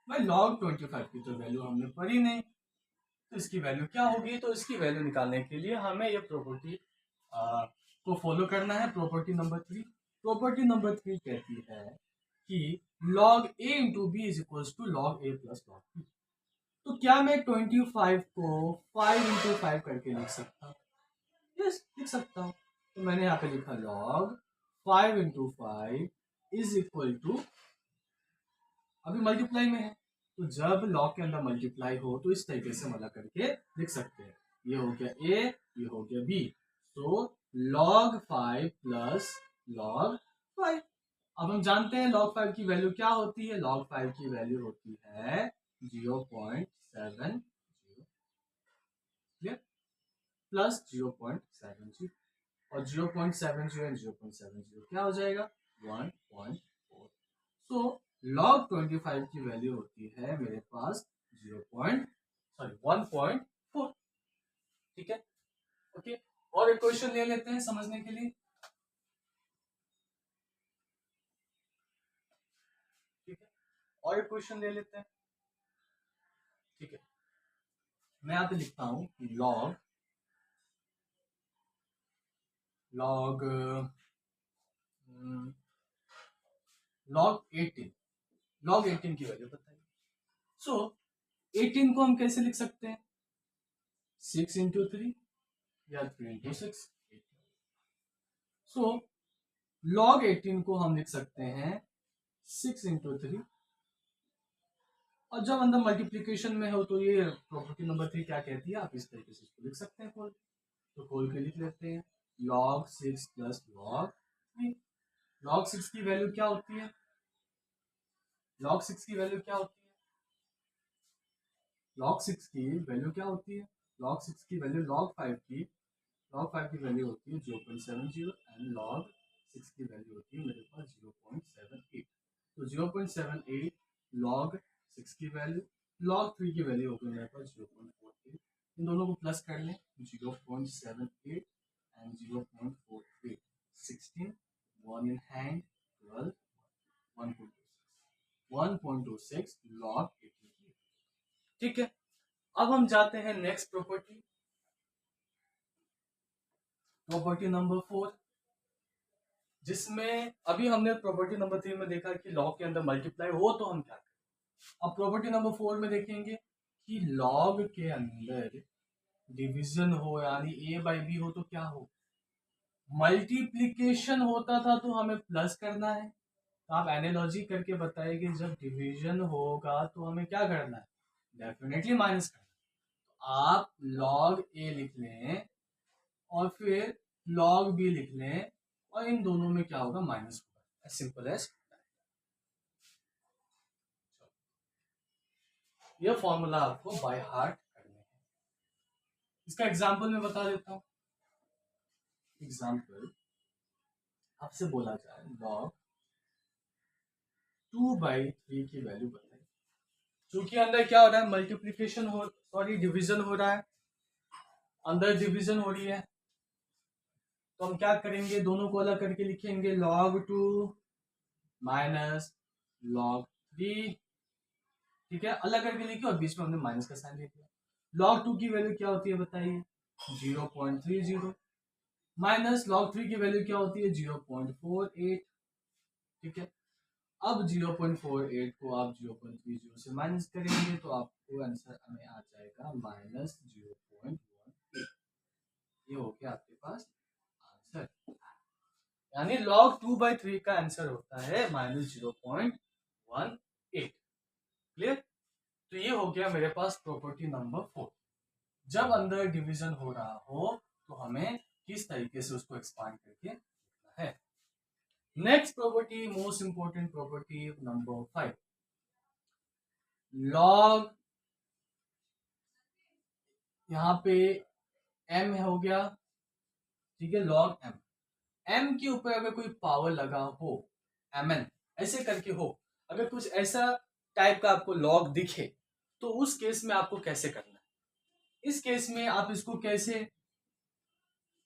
भाई log 25 की तो वैल्यू हमने पढ़ी नहीं, तो इसकी वैल्यू क्या होगी, तो इसकी वैल्यू निकालने के लिए हमें ये प्रॉपर्टी को फॉलो करना है। प्रॉपर्टी नंबर 3, प्रॉपर्टी नंबर 3 कहती है कि log a into b is equal to log a plus log b। तो क्या मैं 25 को 5 इंटू 5 करके लिख सकता हूँ, यस लिख सकता हूँ। तो मैंने यहाँ पे लिखा log 5 into 5 is equal to, अभी मल्टीप्लाई में है तो जब लॉग के अंदर मल्टीप्लाई हो तो इस तरीके से मतलब करके लिख सकते हैं। ये हो गया ए, ये हो गया बी, तो log 5 प्लस log 5। अब हम जानते हैं log 5 की वैल्यू क्या होती है। log 5 की वैल्यू होती है 0.70 प्लस 0.70, और 0.70 एंड 0.70 क्या हो जाएगा 1.4। तो log 25 की वैल्यू होती है मेरे पास 1.4। ठीक है, ओके। और एक क्वेश्चन ले लेते हैं समझने के लिए। ठीक है, और एक क्वेश्चन ले लेते हैं। ठीक है, मैं यहाँ पे लिखता हूं log log log 18 log 18 की वैल्यू बताइए। सो 18 को हम कैसे लिख सकते हैं, 6 इंटू 3 या 3 इंटू 6। सो log 18 को हम लिख सकते हैं 6 इंटू 3, और जब अंदर मल्टीप्लीकेशन में हो तो ये प्रॉपर्टी नंबर 3 क्या कहती है, आप इस तरीके से इसको लिख सकते हैं खोल। तो खोल के लिख लेते हैं log 6 प्लस log 3। log 6 की वैल्यू क्या होती है, log 6 की वैल्यू क्या होती है, log 6 की वैल्यू क्या होती है, log 6 की वैल्यू log 5 की वैल्यू होती है 0.70, एंड log 6 की वैल्यू होती है मेरे पास 0.78। तो 0.78 log 6 की वैल्यू, log 3 की वैल्यू होगी मेरे पास 0.48। इन दोनों को प्लस कर लें, 0.78 एंड 0.48, 16, 1 in hand, 12, 1.26 log 18। ठीक है, अब हम जाते हैं नेक्स्ट प्रॉपर्टी, प्रॉपर्टी नंबर 4, जिसमें अभी हमने प्रॉपर्टी नंबर 3 में देखा कि लॉग के अंदर मल्टीप्लाई हो तो हम क्या करें। अब प्रॉपर्टी नंबर 4 में देखेंगे कि लॉग के अंदर डिवीजन हो, यानी a बाई बी हो तो क्या हो, मल्टीप्लीकेशन होता था तो हमें प्लस करना है। तो आप एनालॉजी करके बताइए कि जब डिवीजन होगा तो हमें क्या करना है, डेफिनेटली माइनस करना है। तो आप log a लिख लें और फिर log b लिख लें, और इन दोनों में क्या होगा, माइनस होगा, एज सिंपल एज। ये फॉर्मूला आपको बाय हार्ट करना है। इसका एग्जांपल मैं बता देता हूं। एग्जांपल आपसे बोला जाए log 2/3 की वैल्यू बताइए। चूंकि अंदर क्या हो रहा है, मल्टीप्लीकेशन हो, सॉरी डिवीजन हो रहा है, अंदर डिवीजन हो रही है, तो हम क्या करेंगे, दोनों को अलग करके लिखेंगे log 2 माइनस log 3। ठीक है, अलग करके लिखे और बीच में हमने माइनस का साइन लिख दिया। log 2 की वैल्यू क्या होती है बताइए, 0.30, माइनस log 3 की वैल्यू क्या होती है 0.48। ठीक है, अब 0.48 को आप 0.30 से माइनस करेंगे तो आपको आंसर हमें आ जाएगा -0.18। ये हो गया आपके पास आंसर, यानी log 2/3 का आंसर होता है -0.18। क्लियर। तो ये हो गया मेरे पास प्रॉपर्टी नंबर 4। जब अंदर डिवीजन हो रहा हो तो हमें किस तरीके से उसको एक्सपांड करके लिखना है। Next property, most important property number 5, log, यहां पे m हो गया, ठीक है, लॉग m के ऊपर अगर कोई पावर लगा हो, mn ऐसे करके हो, अगर कुछ ऐसा टाइप का आपको लॉग दिखे तो उस केस में आपको कैसे करना है। इस केस में आप इसको कैसे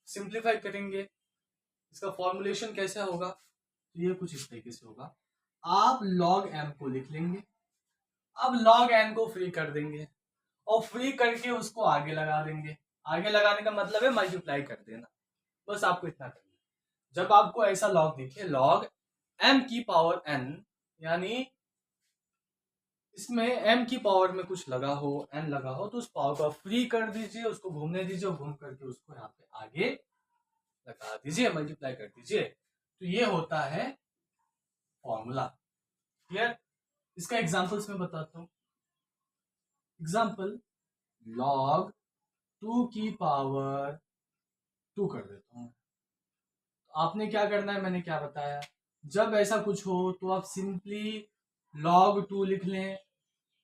सिंप्लीफाई करेंगे, इसका फॉर्मुलेशन कैसा होगा, तो ये कुछ इस तरीके से होगा। आप log m को लिख लेंगे, अब log n को फ्री कर देंगे और फ्री करके उसको आगे लगा देंगे। आगे लगाने का मतलब है मल्टीप्लाई कर देना, बस आपको इतना करना है। जब आपको ऐसा लॉग दिखे log m की पावर n, यानी इसमें m की पावर में कुछ लगा हो, n लगा हो, तो उस पावर को फ्री कर दीजिए, उसको घूमने दीजिए और घूम करके उसको यहाँ पे आगे लगा दीजिए, मल्टीप्लाई कर दीजिए। तो ये होता है फॉर्मूला। क्लियर। इसका एग्जांपल्स में बताता हूँ। एग्जाम्पल लॉग 2 की पावर 2 कर देता हूँ। आपने क्या करना है, मैंने क्या बताया, जब ऐसा कुछ हो तो आप सिंपली log 2 लिख लें,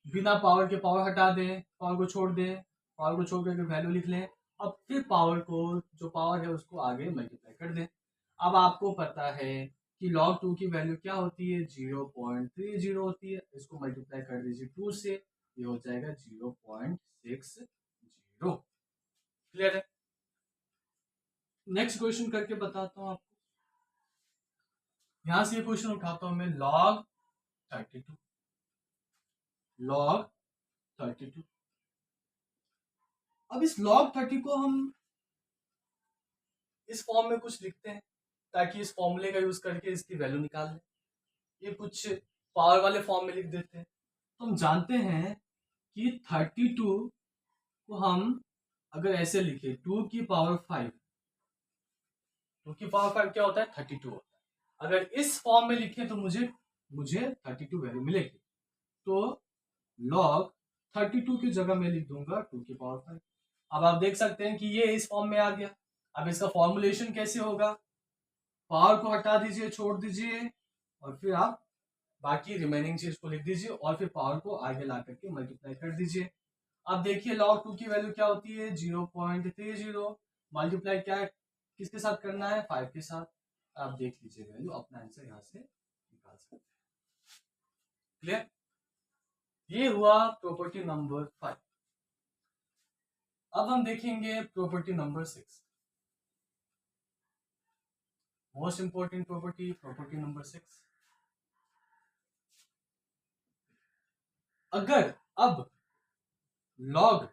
बिना पावर के पावर हटा दें, पावर को छोड़ दें, पावर को छोड़ करके वैल्यू लिख लें, अब फिर पावर को, जो पावर है उसको आगे मल्टीप्लाई कर दें। अब आपको पता है कि log 2 की वैल्यू क्या होती है, 0.30 होती है। इसको मल्टीप्लाई कर दीजिए 2 से, ये हो जाएगा 0.60। क्लियर है? नेक्स्ट क्वेश्चन करके बताता हूँ आपको। यहां से ये क्वेश्चन उठाता हूं मैं, log 32, log 32। अब इस log 30 को हम इस फॉर्म में कुछ लिखते हैं ताकि इस फॉर्मूले का यूज करके इसकी वैल्यू निकाल लें। ये कुछ पावर वाले फॉर्म में लिख देते हैं। तो हम जानते हैं कि 32 को हम अगर ऐसे लिखे 2 की पावर 5, 2 की पावर 5 क्या होता है, 32 होता है। अगर इस फॉर्म में लिखे तो मुझे 32 वैल्यू मिलेगी। तो log 32 की जगह मैं लिख दूंगा 2 की पावर 5। अब आप देख सकते हैं कि ये इस फॉर्म में आ गया। अब इसका फॉर्मुलेशन कैसे होगा, पावर को हटा दीजिए, छोड़ दीजिए, और फिर आप बाकी रिमेनिंग चीज को लिख दीजिए और फिर पावर को आगे ला करके मल्टीप्लाई कर दीजिए। अब देखिए log 2 की वैल्यू क्या होती है, 0.30। मल्टीप्लाई क्या किसके साथ करना है, 5 के साथ। आप देख लीजिए वैल्यू, अपना आंसर यहाँ से निकाल सकते हैं। क्लियर? ये हुआ प्रॉपर्टी नंबर 5। अब हम देखेंगे property number 6, most important property, property number 6। अगर अब log,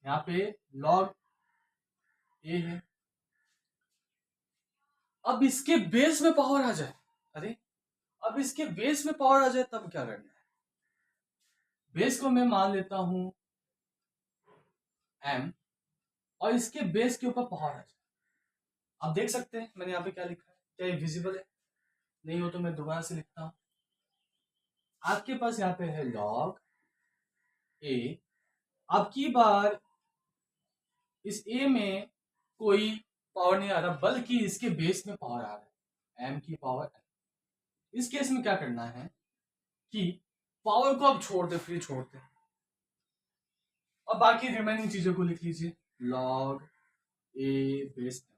यहाँ पे log a है, अब इसके बेस में पावर आ जाए, अरे अब इसके बेस में पावर आ जाए तब क्या करना है, बेस को मैं मान लेता हूं m और इसके बेस के ऊपर पावर आ जाए। आप देख सकते हैं मैंने यहाँ पे क्या लिखा है, क्या ये विजिबल है? नहीं हो तो मैं दोबारा से लिखता हूं। आपके पास यहाँ पे है log a, अब की बार इस a में कोई पावर नहीं आ रहा बल्कि इसके बेस में पावर आ रहा है, m की पावर n। इस केस में क्या करना है कि पावर को अब छोड़ दे, फ्री छोड़ दे, और बाकी रिमेनिंग चीजों को लिख लीजिए log a बेस n।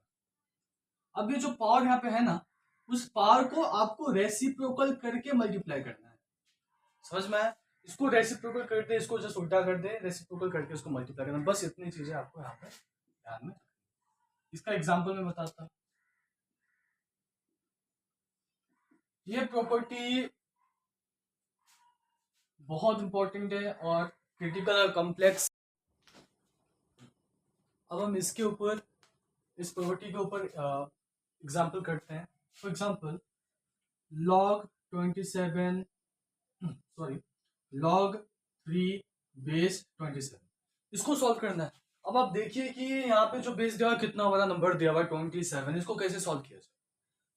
अब ये जो पावर यहाँ पे है ना, उस पावर को आपको रेसिप्रोकल करके मल्टीप्लाई करना है। समझ में आया? इसको रेसिप्रोकल कर दे, इसको जस्ट उल्टा कर दे, रेसिप्रोकल करके इसको मल्टीप्लाई करना, बस इतनी चीजें आपको यहाँ पे ध्यान में। इसका एग्जांपल मैं बताता हूँ। ये प्रॉपर्टी बहुत इंपॉर्टेंट है और क्रिटिकल और कॉम्प्लेक्स। अब हम इसके ऊपर, इस प्रॉपर्टी के ऊपर एग्जांपल करते हैं। For example log 27, sorry log 3 base 27, इसको सॉल्व करना है। अब आप देखिए कि यहाँ पे जो बेस दिया हुआ कितना बड़ा नंबर दिया हुआ 27, इसको कैसे सॉल्व किया जाए।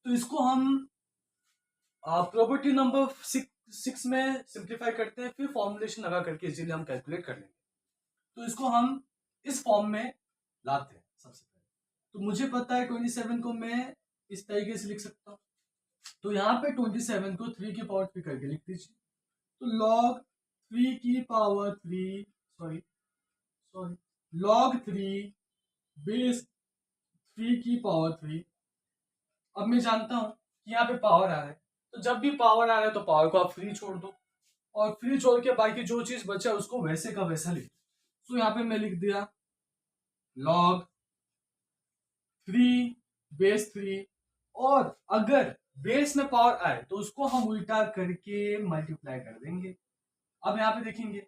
तो इसको हम प्रॉपर्टी नंबर 6 में सिंप्लीफाई करते हैं, फिर फॉर्मुलेशन लगा करके इजीली हम कैलकुलेट कर लेंगे। तो इसको हम इस फॉर्म में लाते हैं सबसे पहले। तो मुझे पता है 27 को मैं इस तरीके से लिख सकता हूँ। तो यहाँ पे 27 को 3 की पावर 3 करके लिख दीजिए। तो log 3 की पावर 3, सॉरी log 3 बेस 3 की पावर 3। अब मैं जानता हूं कि यहाँ पे पावर आ रहा है, तो जब भी पावर आ रहा है तो पावर को आप फ्री छोड़ दो, और फ्री छोड़ के बाकी जो चीज बचा उसको वैसे का वैसा लिख। तो यहाँ पे मैं लिख दिया log 3 बेस 3, और अगर बेस में पावर आए तो उसको हम उल्टा करके मल्टीप्लाई कर देंगे। अब यहाँ पे देखेंगे,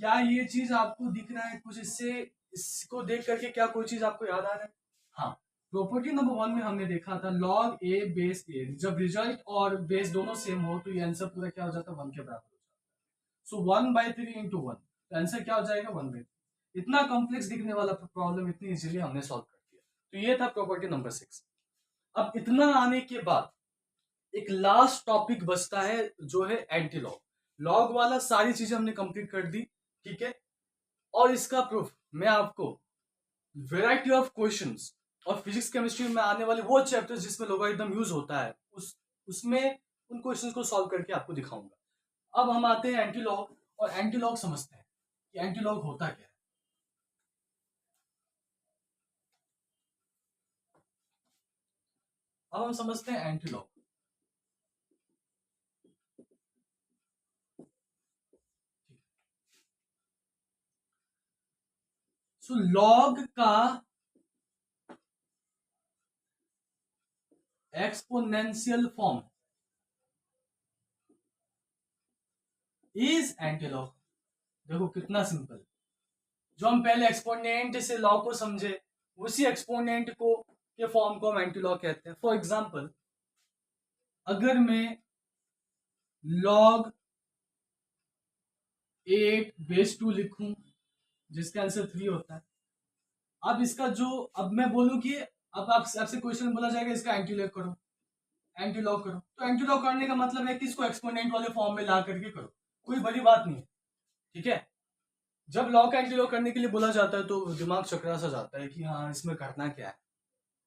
क्या ये चीज आपको दिख रहा है कुछ, इससे इसको देख करके क्या कोई चीज आपको याद आ रहा है? हाँ, प्रॉपर्टी नंबर 1 में हमने देखा था log a बेस a, जब रिजल्ट और बेस दोनों सेम हो तो ये आंसर पूरा क्या हो जाता है, 1 के बराबर हो जाता है। सो 1/3 इंटू 1, तो आंसर क्या हो जाएगा, 1/3। इतना कॉम्प्लेक्स दिखने वाला प्रॉब्लम इतनी इजीली हमने सॉल्व कर दिया। तो ये था प्रॉपर्टी नंबर 6। अब इतना आने के बाद एक लास्ट टॉपिक बचता है जो है एंटी लॉग। लॉग वाला सारी चीजें हमने कंप्लीट कर दी, ठीक है। और इसका प्रूफ मैं आपको वेराइटी ऑफ क्वेश्चंस और फिजिक्स केमिस्ट्री में आने वाले वो चैप्टर्स जिसमें लॉगरिथम यूज होता है उसमें उन क्वेश्चंस को सॉल्व करके आपको दिखाऊंगा। अब हम आते हैं एंटी लॉग, और एंटी लॉग समझते हैं कि एंटी लॉग होता क्या है। अब हम समझते हैं एंटी लॉग। सो लॉग का exponential form is anti log. देखो कितना सिंपल, जो हम पहले एक्सपोनेंट से लॉग को समझे उसी एक्सपोनेंट को के फॉर्म को हम एंटी लॉग कहते हैं। फॉर एग्जांपल, अगर मैं लॉग 8/2 लिखूं जिसका आंसर 3 होता है, अब इसका जो, अब मैं बोलूं कि अब आपसे क्वेश्चन बोला जाएगा इसका एंटी लॉग करो, एंटी लॉग करो, तो एंटी लॉग करने का मतलब है कि इसको एक्सपोनेंट वाले फॉर्म में ला करके करो, कोई बड़ी बात नहीं है, ठीक है। जब लॉग का एंटी लॉग करने के लिए बोला जाता है तो दिमाग चकरा सा जाता है कि हाँ इसमें करना क्या है।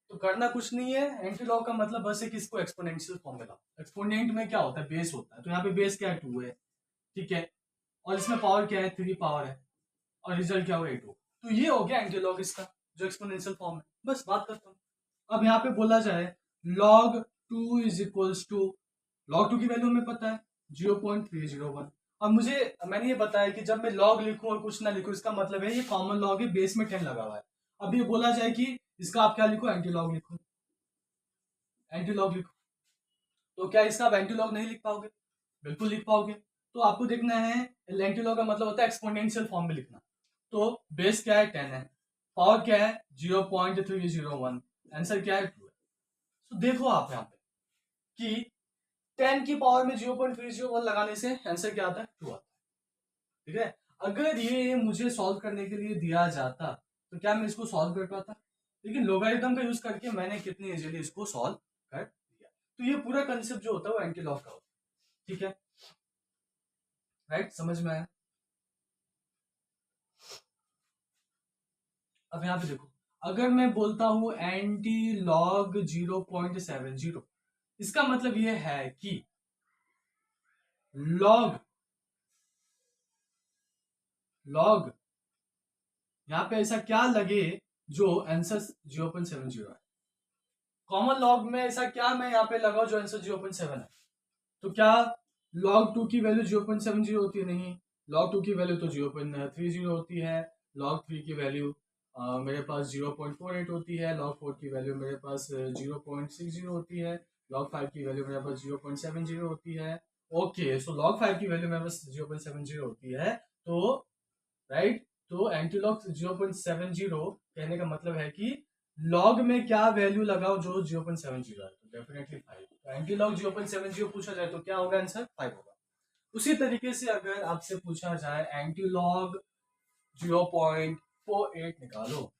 तो करना कुछ नहीं है, एंटी लॉग का मतलब बस है कि इसको एक्सपोनेंशियल फॉर्म में लाओ। एक्सपोनेंट में क्या होता है, बेस होता है, तो यहाँ पे बेस क्या है, 2 है, ठीक है, और इसमें पावर क्या है, 3 पावर है, और रिजल्ट क्या होगा, 8 होगा। तो ये हो गया एंटी लॉग इसका, जो एक्सपोनेंशियल फॉर्म है। बस बात करता हूँ। अब यहाँ पे बोला जाए log 2 is equals to, log 2 की वैल्यू हमें पता है 0.301। अब मैंने ये बताया कि जब मैं log लिखूं और कुछ ना लिखूं, इसका मतलब है ये कॉमन लॉग है, बेस में 10 लगा हुआ है। अब ये बोला जाए कि इसका आप क्या लिखो, एंटी लॉग लिखो, एंटी लॉग लिखो, तो क्या इसका आप एंटी लॉग नहीं लिख पाओगे, बिल्कुल लिख पाओगे। तो आपको देखना है एंटी लॉग का मतलब होता है एक्सपोनेंशियल फॉर्म में लिखना। तो बेस क्या है, 10 है, पावर क्या है 0.301, आंसर क्या है 2 है। तो देखो आप यहाँ पे कि 10 की पावर में 0.301 लगाने से आंसर क्या आता है, 2 आता है, ठीक है। अगर ये मुझे सॉल्व करने के लिए दिया जाता तो क्या मैं इसको सॉल्व कर पाता, लेकिन लोगारिथम का यूज करके मैंने कितनी इजीली इसको सॉल्व कर दिया। तो ये पूरा कंसेप्ट जो होता है वो एंटी लॉग का होता है, ठीक है, राइट, समझ में आया। अब यहाँ पे देखो, अगर मैं बोलता हूं एंटी लॉग 0.70, इसका मतलब ये है कि लॉग लॉग यहाँ पे ऐसा क्या लगे जो आंसर 0.70 है। कॉमन लॉग में ऐसा क्या मैं यहाँ पे लगाऊं जो आंसर 0.7 है। तो क्या log 2 की वैल्यू 0.70 होती है, नहीं, log 2 की वैल्यू तो 0.30 होती है, log 3 की वैल्यू मेरे पास 0.48 होती है, log 4 की वैल्यू मेरे पास 0.60 होती है, log 5 की वैल्यू मेरे पास 0.70 होती है। ओके, सो log 5 की वैल्यू मेरे पास 0.70 होती है, तो राइट, तो एंटीलॉग 0.70 कहने का मतलब है कि लॉग में क्या वैल्यू लगाओ जो 0.70 है, तो डेफिनेटली 5। तो एंटीलॉग 0.70 पूछा जाए तो क्या होगा, आंसर 5 होगा। उसी तरीके से अगर आपसे पूछा जाए एंटीलॉग 0.48 निकालो,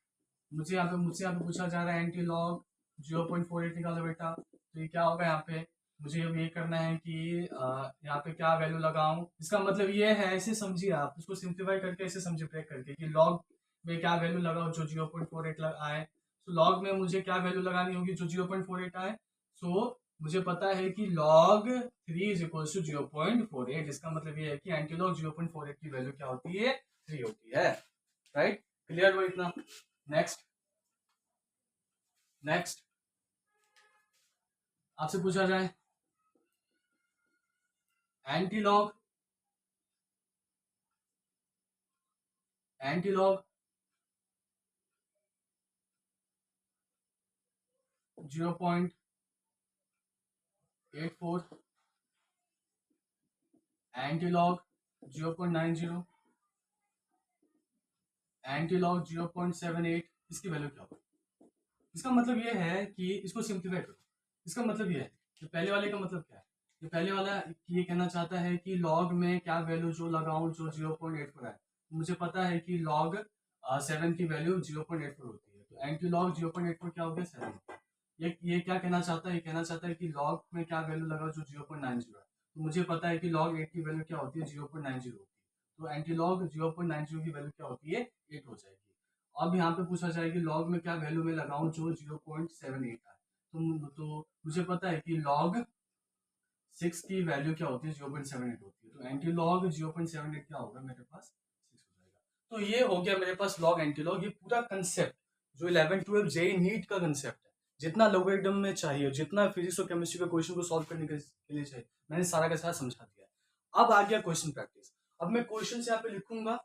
मुझसे यहाँ पे पूछा जा रहा है एंटीलॉग 0.48 निकालो बेटा, तो ये क्या होगा, यहाँ पे मुझे अब ये करना है कि यहाँ पे क्या वैल्यू लगाऊं। इसका मतलब ये है, ऐसे समझिए आप इसको सिंप्लीफाई करके, ऐसे समझिए ब्रेक करके कि लॉग में क्या वैल्यू लगाओ जो 0.48 आए। सो लॉग में मुझे क्या वैल्यू लगानी होगी जो 0.48 आए। सो मुझे पता है कि log 3 इज इक्वल टू 0.48। इसका मतलब ये है कि एंटीलॉग 0.48 की वैल्यू क्या होती है, 3 होती है, राइट, क्लियर हुआ इतना। नेक्स्ट नेक्स्ट आपसे पूछा जाए एंटीलॉग 0.84, एंटीलॉग 0.90, एंटीलॉग 0.78, इसकी वैल्यू क्या होगी। इसका मतलब ये है कि इसको सिंप्लीफाई करो। इसका मतलब ये है कि पहले वाले का मतलब क्या है, ये पहले वाला ये कहना चाहता है कि लॉग में क्या वैल्यू जो लगाऊं जो 0.84 है। मुझे पता है कि log 7 की वैल्यू 0.84 होती है, तो एंटीलॉग 0.84 क्या हो गया, 7। ये क्या कहना चाहता है, ये कहना चाहता है कि लॉग में क्या वैल्यू लगाओ जो 0.90 है। तो मुझे पता है कि log 8 की वैल्यू क्या होती है 0.90 होती है, तो एंटी लॉग 0.90 की वैल्यू क्या होती है 8 हो जाएगी। अब यहाँ पे पूछा जाए कि लॉग में क्या वैल्यू में लगाऊं जो 0.78 आए, तो मुझे पता है कि log 6 की वैल्यू क्या होती है 0.78 होती है, तो एंटी लॉग 0.78 क्या होगा मेरे पास 6 हो जाएगा। तो ये हो गया मेरे पास लॉग एंटी लॉग। ये पूरा कंसेप्ट जो 11-12 जेई नीट का कंसेप्ट है, जितना लोगरिथम में चाहिए, जितना फिजिक्स और केमिस्ट्री के क्वेश्चन को सॉल्व करने के लिए चाहिए, मैंने सारा का सारा समझा दिया है। अब आ गया क्वेश्चन प्रैक्टिस। अब मैं क्वेश्चन यहाँ पे लिखूंगा,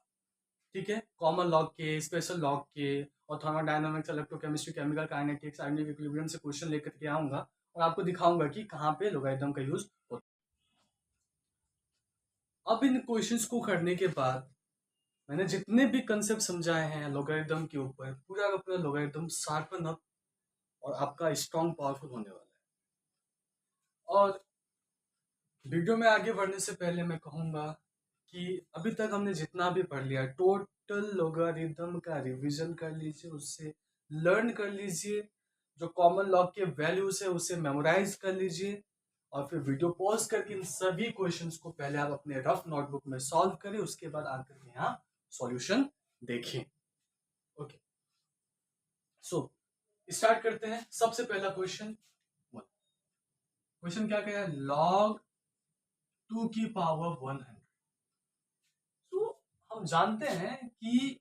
ठीक है, कॉमन लॉग के, स्पेशल लॉग के और thermodynamics, electrochemistry, chemical kinetics, ionic equilibrium से क्वेश्चन लेकर के आऊंगा और आपको दिखाऊंगा कि कहाँ पे लोगारिथम का यूज होता है। अब इन क्वेश्चंस को करने के बाद मैंने जितने भी कंसेप्ट समझाए हैं लोगारिथम के ऊपर, पूरा का पूरा लोगारिथम शार्पन अप और आपका स्ट्रॉन्ग पावरफुल होने वाला है। और वीडियो में आगे बढ़ने से पहले मैं कहूंगा कि अभी तक हमने जितना भी पढ़ लिया टोटल लोगारिथम का रिवीजन कर लीजिए, उससे लर्न कर लीजिए, जो कॉमन लॉग के वैल्यूज है उसे मेमोराइज कर लीजिए और फिर वीडियो पॉज करके इन सभी क्वेश्चंस को पहले आप अपने रफ नोटबुक में सॉल्व करें, उसके बाद आकर के यहाँ सॉल्यूशन देखें। ओके, सो स्टार्ट करते हैं। सबसे पहला क्वेश्चन, क्वेश्चन क्या कह रहा है, log 2 की पावर 100। तो हम जानते हैं कि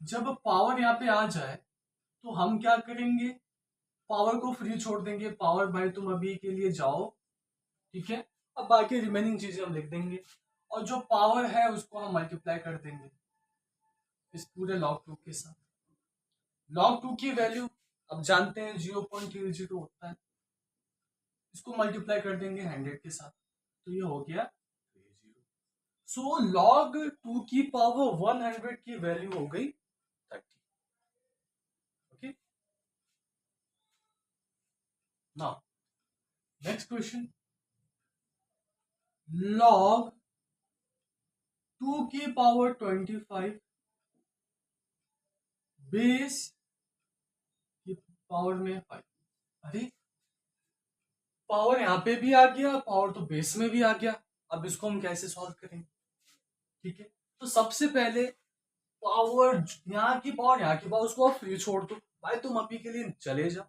जब पावर यहाँ पे आ जाए तो हम क्या करेंगे, पावर को फ्री छोड़ देंगे, पावर भाई तुम अभी के लिए जाओ, ठीक है, अब बाकी रिमेनिंग चीजें हम लिख देंगे और जो पावर है उसको हम मल्टीप्लाई कर देंगे इस पूरे log 2 के साथ। log 2 की वैल्यू अब जानते हैं 0.30 होता है, इसको मल्टीप्लाई कर देंगे 100 के साथ, तो ये हो गया 30। सो log 2 की पावर 100 की वैल्यू हो गई 30। Okay, now next question, log 2 की पावर 25 बेस की पावर में 5। अरे पावर यहाँ पे भी आ गया, पावर तो बेस में भी आ गया, अब इसको हम कैसे सॉल्व करेंगे, ठीक है। तो सबसे पहले पावर, यहाँ की पावर यहाँ की पावर उसको आप फ्री छोड़ दो भाई, तुम अभी के लिए चले जाओ,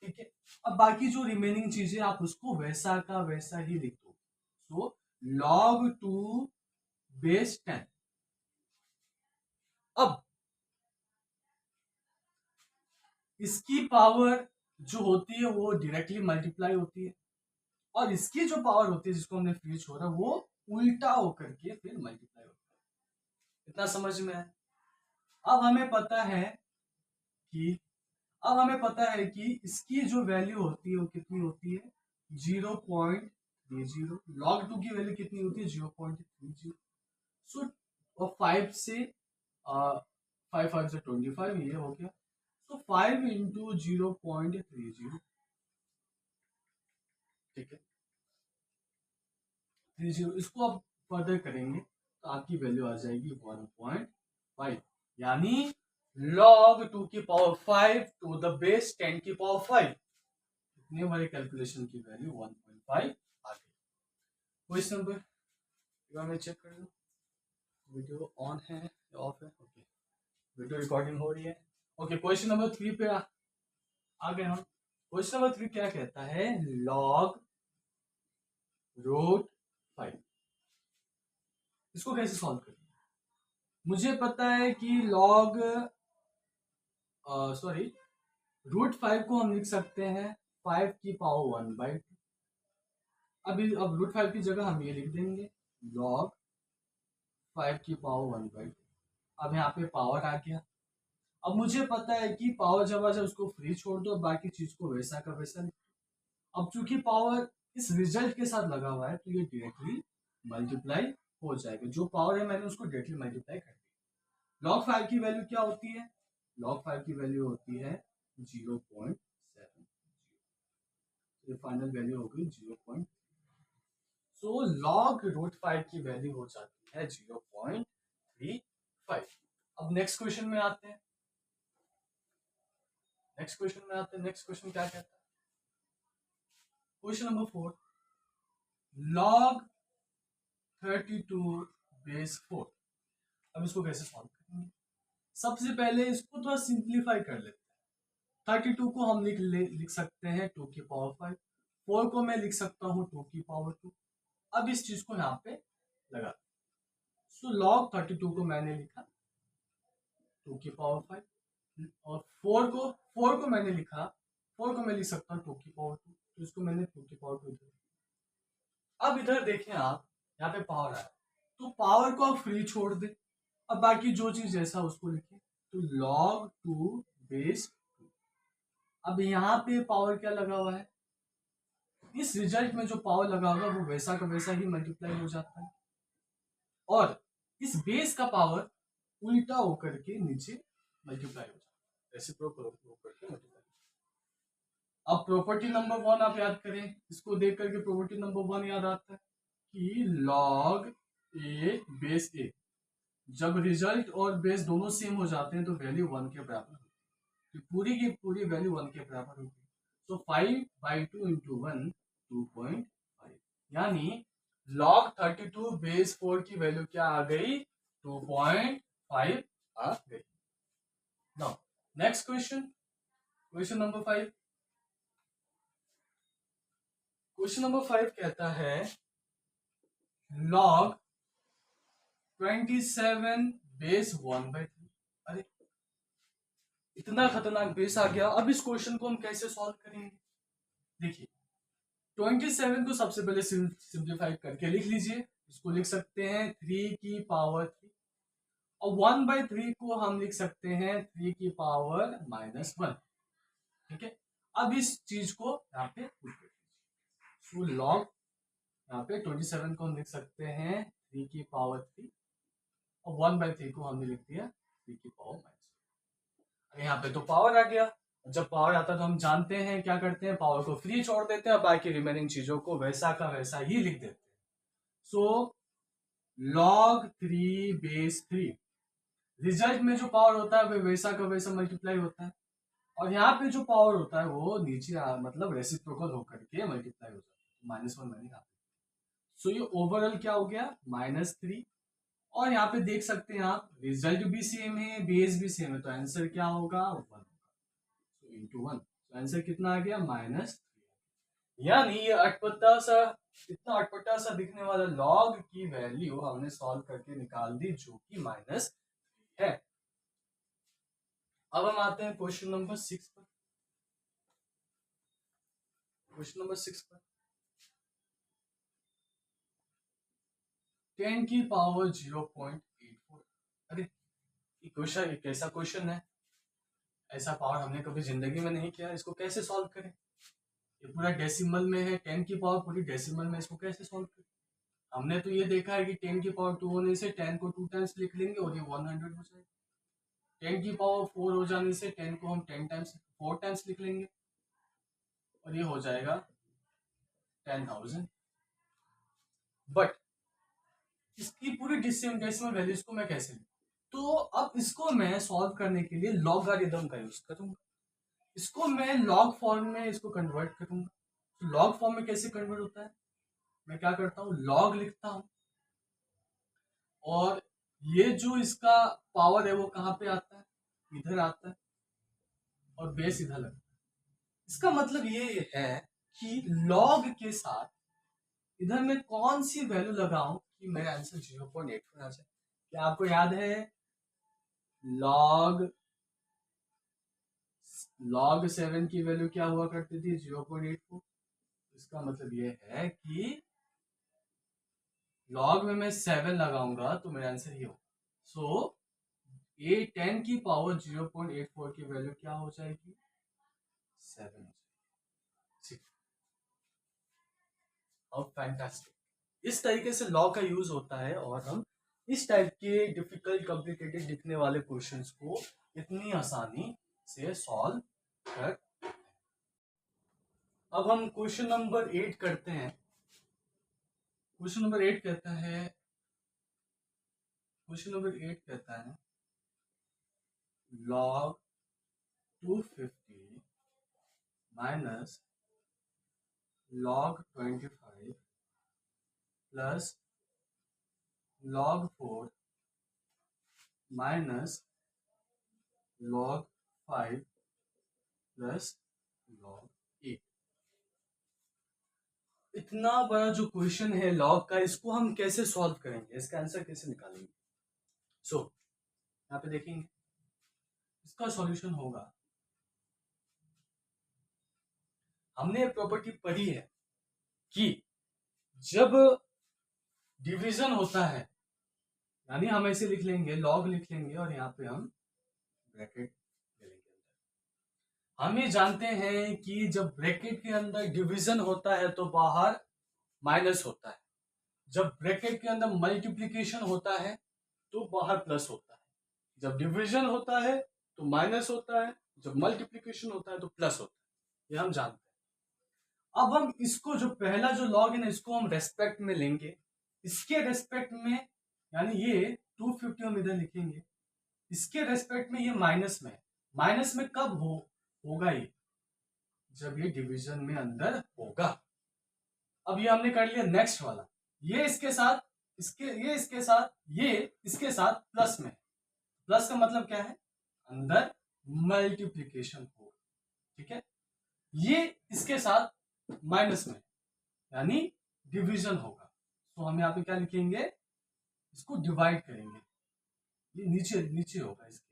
ठीक है। अब बाकी जो रिमेनिंग चीजें आप उसको वैसा का वैसा ही लिख दो। सो log 2 बेस 10। अब इसकी पावर जो होती है वो डायरेक्टली मल्टीप्लाई होती है और इसकी जो पावर होती है जिसको हमने फ्री छोड़ा वो उल्टा होकर के फिर मल्टीप्लाई होता है। इतना समझ में है। अब हमें पता है कि अब हमें पता है कि इसकी जो वैल्यू होती है वो कितनी होती है 0.30। log 2 की वैल्यू कितनी होती है 0.30। सो और 5 से 5 से 25 ये हो गया, तो 5 इंटू 0.30, ठीक है 30, इसको आप फर्दर करेंगे तो आपकी वैल्यू आ जाएगी 1.5, यानी log 2 की पावर 5 टू द बेस 10 की पावर 5, इतने हमारे कैलकुलेशन की वैल्यू 1.5 आ गई। क्वेश्चन नंबर मैं चेक कर लूँ वीडियो ऑन है या ऑफ है। ओके, वीडियो रिकॉर्डिंग हो रही है। ओके, क्वेश्चन नंबर 3 पे आ गए हम। क्वेश्चन नंबर 3 क्या कहता है, log रूट 5। इसको कैसे सॉल्व करें, मुझे पता है कि log सॉरी रूट 5 को हम लिख सकते हैं 5 की पावर 1/2। अब रूट 5 की जगह हम ये लिख देंगे log 5 की पावर 1/2। अब यहाँ पे पावर आ गया। अब मुझे पता है कि पावर जब आ जाए उसको फ्री छोड़ दो, बाकी चीज को वैसा का वैसा लिख दो। अब चूंकि पावर इस रिजल्ट के साथ लगा हुआ है तो ये डायरेक्टली मल्टीप्लाई हो जाएगा, जो पावर है मैंने उसको डायरेक्टली मल्टीप्लाई कर दिया। log 5 की वैल्यू क्या होती है, log 5 की वैल्यू होती है 0.7, ये फाइनल वैल्यू हो गई 0. सो log रूट 5 की वैल्यू हो जाती है 0.35। अब नेक्स्ट क्वेश्चन में आते हैं। नेक्स्ट क्वेश्चन क्या कहता है, क्वेश्चन नंबर 4, log 32 बेस 4। अब इसको कैसे सॉल्व करेंगे? सबसे पहले इसको थोड़ा सिंप्लीफाई कर लेते हैं। 32 को हम लिख सकते हैं 2 की पावर 5, 4 को मैं लिख सकता हूँ 2 की पावर 2। अब इस चीज को यहाँ पे लगा, सो log 32 को मैंने लिखा 2 की पावर 5, और 4 को मैंने लिखा, 4 को मैं लिख सकता हूँ 2 की पावर 2, तो इसको मैंने 2 की पावर 2। अब इधर देखें आप, यहाँ पे पावर आया, तो पावर को आप फ्री छोड़ दे। अब बाकी जो चीज जैसा उसको लिखे, तो log 2 बेस 2। अब यहाँ पे पावर क्या लगा हुआ है, इस रिजल्ट में जो पावर लगा होगा वो वैसा का वैसा ही मल्टीप्लाई हो जाता है, और इस बेस का पावर उल्टा होकर के नीचे मल्टीप्लाई हो जाता है, रेसिप्रोकल होकर के मल्टीप्लाई। अब प्रॉपर्टी नंबर 1 आप याद करें, इसको देख करके प्रॉपर्टी नंबर 1 याद आता है कि log a बेस a, जब रिजल्ट और बेस दोनों सेम हो जाते हैं तो वैल्यू 1 के बराबर होती है, तो पूरी की पूरी वैल्यू 1 के बराबर होती है। तो 5/2 इंटू 1 2.5, यानी log 32 बेस 4 की वैल्यू क्या आ गई, 2.5 आ गई। Now next question, question number 5। Question number 5 कहता है log 27 बेस 1/3। अरे इतना खतरनाक बेस आ गया, अब इस क्वेश्चन को हम कैसे सॉल्व करेंगे? देखिए 27 को सबसे पहले सिंप्लीफाई करके लिख लीजिए, इसको लिख सकते हैं 3 की पावर 3, और 1/3 को हम लिख सकते हैं 3 की पावर -1। ठीक है, अब इस चीज को यहाँ पे पुट कर दीजिए, सो लॉग यहाँ पे 27 को हम लिख सकते हैं 3 की पावर 3, और 1/3 को हमने लिख दिया 3 की पावर -1। यहाँ पे तो पावर आ गया, जब पावर आता है तो हम जानते हैं क्या करते हैं, पावर को फ्री छोड़ देते हैं, बाकी रिमेनिंग चीजों को वैसा का वैसा ही लिख देते हैं। सो log 3 बेस 3, रिजल्ट में जो पावर होता है वो वैसा का वैसा मल्टीप्लाई होता है, और यहाँ पे जो पावर होता है वो नीचे मतलब रेसिप्रोकल होकर के मल्टीप्लाई हो जाता है, -1 मैंने कहा। सो ये ओवरऑल क्या हो गया, -3। और यहाँ पे देख सकते हैं आप, रिजल्ट भी सेम है, बेस भी सेम है, तो आंसर क्या होगा, 1 होगा। तो इंटू 1, तो आंसर कितना आ गया, -3। यानी ये अटपटा सा, इतना अटपटा सा दिखने वाला लॉग की वैल्यू हमने सॉल्व करके निकाल दी, जो कि माइनस है। अब हम आते हैं क्वेश्चन नंबर 6 पर। क्वेश्चन नंबर 6 पर 10 की पावर 0.84। अरे ये क्वेश्चन, ये कैसा क्वेश्चन है, ऐसा पावर हमने कभी जिंदगी में नहीं किया, इसको कैसे सॉल्व करें? ये पूरा डेसिमल में है, 10 की पावर पूरी डेसिमल में, इसको कैसे सॉल्व करें? हमने तो ये देखा है कि 10 की पावर 2 होने से 10 को 2 टाइम्स लिख लेंगे और ये 100 हो जाएगा। 10 की पावर 4 हो जाने से 10 को हम 10 टाइम्स 4 टाइम्स लिख लेंगे और ये हो जाएगा 10,000। बट इसकी पूरी डेसिमल वैल्यूज को मैं कैसे लिखूं? तो अब इसको मैं सॉल्व करने के लिए लॉगरिथम का यूज करूंगा, इसको मैं लॉग फॉर्म में इसको कन्वर्ट करूंगा। तो लॉग फॉर्म में कैसे कन्वर्ट होता है, मैं क्या करता हूँ, लॉग लिखता हूँ, और ये जो इसका पावर है वो कहाँ पे आता है, इधर आता है, और बेस इधर लगता है। इसका मतलब ये है कि लॉग के साथ इधर मैं कौन सी वैल्यू लगाऊं कि मेरा आंसर 0.84 आ जाए। क्या आपको याद है, लॉग 7 की वैल्यू क्या हुआ करती थी, 0.84। इसका मतलब ये है कि लॉग में मैं 7 लगाऊंगा तो मेरा आंसर ये होगा। सो ये 10 की पावर 0.84 की वैल्यू क्या हो जाएगी, 7 हो जाएगी। अब फैंटास्टिक, इस तरीके से लॉ का यूज होता है, और हम इस टाइप के डिफिकल्ट कॉम्प्लिकेटेड दिखने वाले क्वेश्चंस को इतनी आसानी से सॉल्व कर। अब हम क्वेश्चन नंबर 8 करते हैं। क्वेश्चन नंबर 8 कहता है, क्वेश्चन नंबर 8 कहता है log 250 minus log 25 plus log 4 minus log 5 plus log 8। इतना बड़ा जो क्वेश्चन है लॉग का, इसको हम कैसे सॉल्व करेंगे, इसका आंसर कैसे निकालेंगे? सो यहाँ पे देखेंगे, इसका सॉल्यूशन होगा, हमने एक प्रॉपर्टी पढ़ी है कि जब डिवीजन होता है, यानी हम ऐसे लिख लेंगे, लॉग लिख लेंगे और यहाँ पे हम ब्रैकेट ले लेंगे। हम ये जानते हैं कि जब ब्रैकेट के अंदर डिवीजन होता है तो बाहर माइनस होता है, जब ब्रैकेट के अंदर मल्टीप्लिकेशन होता है तो बाहर प्लस होता है, जब डिवीजन होता है तो माइनस होता है, जब मल्टीप्लिकेशन होता है तो प्लस होता है, ये हम जानते हैं। अब हम इसको, जो पहला जो लॉग है ना, इसको हम रेस्पेक्ट में लेंगे, इसके रेस्पेक्ट में, यानी ये 250 हम इधर लिखेंगे, इसके रेस्पेक्ट में ये माइनस में है। माइनस में कब होगा ये? जब ये डिवीजन में अंदर होगा। अब ये हमने कर लिया नेक्स्ट वाला, ये इसके साथ, ये इसके साथ, ये इसके साथ प्लस में। प्लस का मतलब क्या है? अंदर मल्टीप्लिकेशन हो, ठीक है। ये इसके साथ माइनस में, यानी डिवीजन होगा। तो हम यहाँ पे क्या लिखेंगे, इसको डिवाइड करेंगे, ये नीचे नीचे होगा इसके,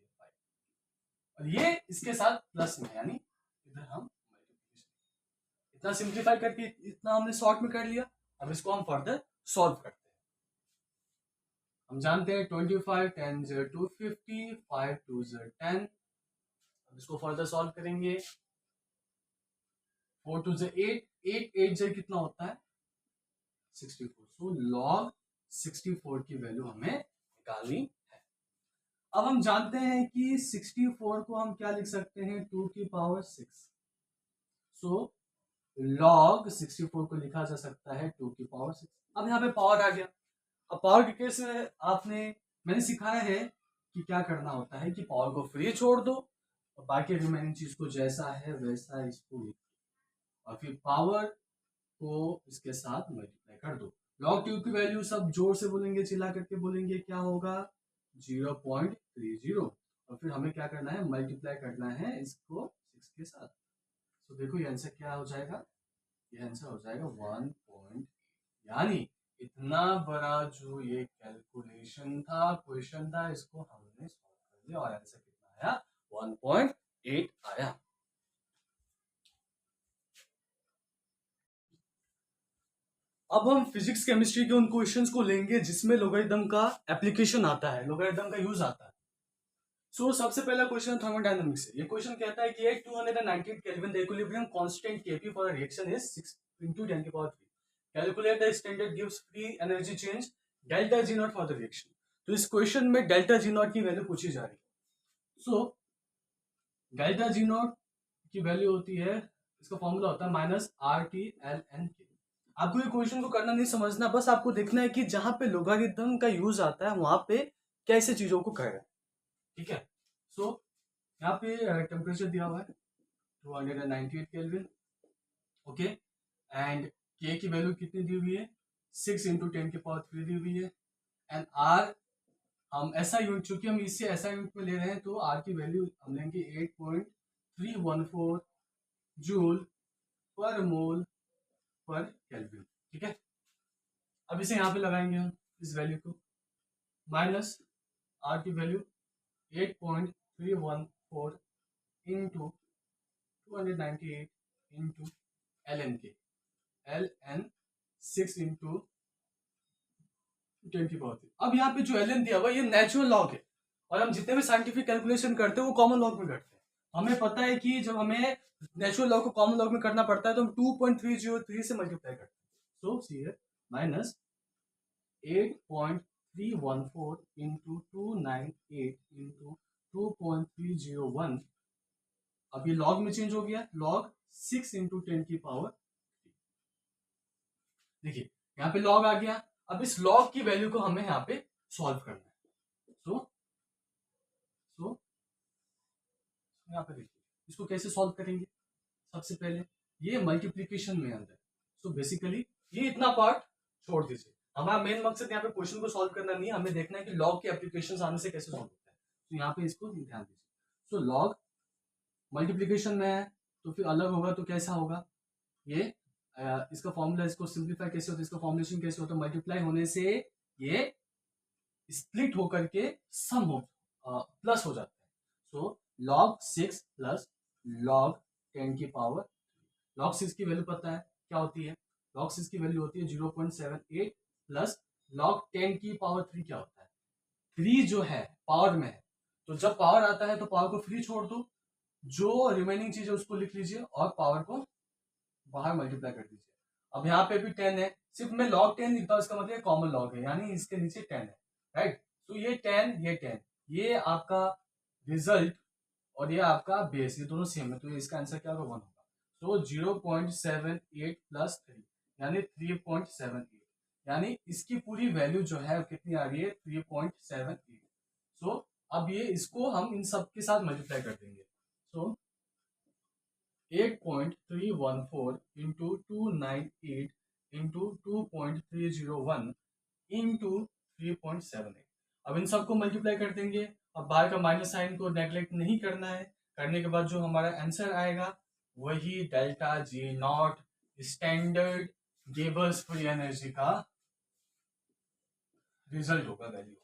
और ये इसके साथ प्लस में, यानी इधर हम मल्टीप्लिकेशन। इतना सिंप्लीफाई करके इतना हमने शॉर्ट में कर लिया। अब इसको हम फर्दर सॉल्व करते हैं। हम जानते हैं 25 10 0 250 5 2 0 10। अब इसको फर्दर सॉल्व करेंगे। 4 2 0 8 8 8 0 कितना होता है? 64। सो log 64 की वैल्यू हमें निकालनी है। अब हम जानते हैं कि 64 को हम क्या लिख सकते हैं, 2 की पावर 6। सो log 64 को लिखा जा सकता है 2 की पावर 6। अब यहाँ पे पावर आ गया। अब पावर के केस में मैंने सिखाया है कि क्या करना होता है, कि पावर को फ्री छोड़ दो और बाकी रिमेनिंग चीज को जैसा है वैसा इसको लिख दो और फिर पावर को इसके साथ मल्टीप्लाई कर दो। log 2 की वैल्यू सब जोर से बोलेंगे, चिल्ला करके बोलेंगे, क्या होगा? 0.30। और फिर हमें क्या करना है, मल्टीप्लाई करना है इसको 6 के साथ। तो देखो ये आंसर क्या हो जाएगा, ये आंसर हो जाएगा 1. यानी इतना बड़ा जो ये कैलकुलेशन था, क्वेश्चन था, इसको हमने सॉल्व कर लिया और आंसर कितना आया? 1.8 आया। अब हम फिजिक्स केमिस्ट्री के उन क्वेश्चंस को लेंगे जिसमें लोगरिथम का एप्लीकेशन आता है, लोगरिथम का यूज आता है। सो सबसे पहला क्वेश्चन थर्मोडायनामिक्स है। ये क्वेश्चन कहता है कि at 298 kelvin the equilibrium constant Kp for a reaction is 6 × 10 की power 3। Calculate the standard gives free energy change delta G nought for the reaction. तो इस क्वेश्चन में डेल्टा G नॉट की वैल्यू पूछी जा रही है। सो डेल्टा G नॉट की वैल्यू होती है, इसका फॉर्मूला होता है -RT/ln K। आपको ये क्वेश्चन को करना नहीं समझना, बस आपको देखना है कि जहां पे लोगारिथम का यूज आता है वहां पे कैसे चीजों को करें, ठीक है। सो यहाँ पे टेम्परेचर दिया हुआ है 298 केल्विन, ओके, एंड के की वैल्यू कितनी दी हुई है? 6 × 10 की पावर 3 दी हुई है। एंड आर हम ऐसा यूनिट, चूंकि हम इससे ऐसा यूनिट में ले रहे हैं तो आर की वैल्यू हम लेंगे 8.314 जूल पर मोल पर केल्विन, ठीक है। अब इसे यहाँ पे लगाएंगे हम इस वैल्यू को, माइनस आर की वैल्यू 8.314 इंटू 298 इंटू ln के, ln 6 इंटू 10 की पावर 3। अब यहाँ पे जो ln दिया हुआ ये नेचुरल लॉग है, और हम जितने भी साइंटिफिक कैलकुलेशन करते हैं वो कॉमन लॉग में करते हैं। हमें पता है कि जब हमें नेचुरल लॉग को कॉमन लॉग में करना पड़ता है तो हम 2.303 से मल्टीप्लाई करते हैं। सो सी है माइनस 8.314 इंटू 298 इंटू 2.301। अब ये लॉग में चेंज हो गया, लॉग 6 इंटू 10 की पावर 3। देखिए यहाँ पे लॉग आ गया। अब इस लॉग की वैल्यू को हमें यहाँ पे सॉल्व करना है। सो यहाँ पे देखिए इसको कैसे सॉल्व करेंगे। सबसे पहले ये मल्टीप्लिकेशन में अंदर, सो बेसिकली ये इतना पार्ट छोड़ दीजिए, हमारा मेन मकसद यहाँ पे क्वेश्चन को सॉल्व करना नहीं है, हमें देखना है कि लॉग के एप्लीकेशन आने से कैसे सॉल्व होता है। तो यहाँ पे इसको ध्यान दीजिए। सो लॉग मल्टीप्लीकेशन में है तो फिर अलग होगा, तो कैसा होगा ये इसका फॉर्मूला, इसको सिंप्लीफाई कैसे होता है, इसका फॉर्मुलेशन कैसे होता है, मल्टीप्लाई होने से ये स्प्लिट होकर के सम हो प्लस हो जाता है। सो log 6 प्लस log 10 की पावर, log 6 की वैल्यू पता है क्या होती है, log 6 की वैल्यू होती है 0.78 प्लस log 10 की पावर 3 क्या होता है, 3 जो है पावर में है, तो जब पावर आता है तो पावर को फ्री छोड़ दो, जो रिमेनिंग चीज है उसको लिख लीजिए और पावर को बाहर मल्टीप्लाई कर दीजिए। अब यहाँ पे भी 10 है, सिर्फ मैं log 10 लिखता हूँ, इसका मतलब कॉमन लॉग है, यानी इसके नीचे 10 है, राइट। तो ये 10 ये 10, ये आपका रिजल्ट और ये आपका बेस, ये दोनों सेम है, तो इसका आंसर क्या होगा 1 होगा। तो 0.78 प्लस 3 यानी 3.78, यानी इसकी पूरी वैल्यू जो है कितनी आ रही है 3.78। सो अब ये इसको हम इन सब के साथ मल्टीप्लाई कर देंगे। सो 8.314 इंटू 298 इंटू 2.301 इंटू 3.78। अब इन सबको मल्टीप्लाई कर देंगे। अब बाहर का माइनस साइन को नेग्लेक्ट नहीं करना है, करने के बाद जो हमारा आंसर आएगा वही delta G not standard Gables free energy का रिजल्ट होगा, वैल्यू।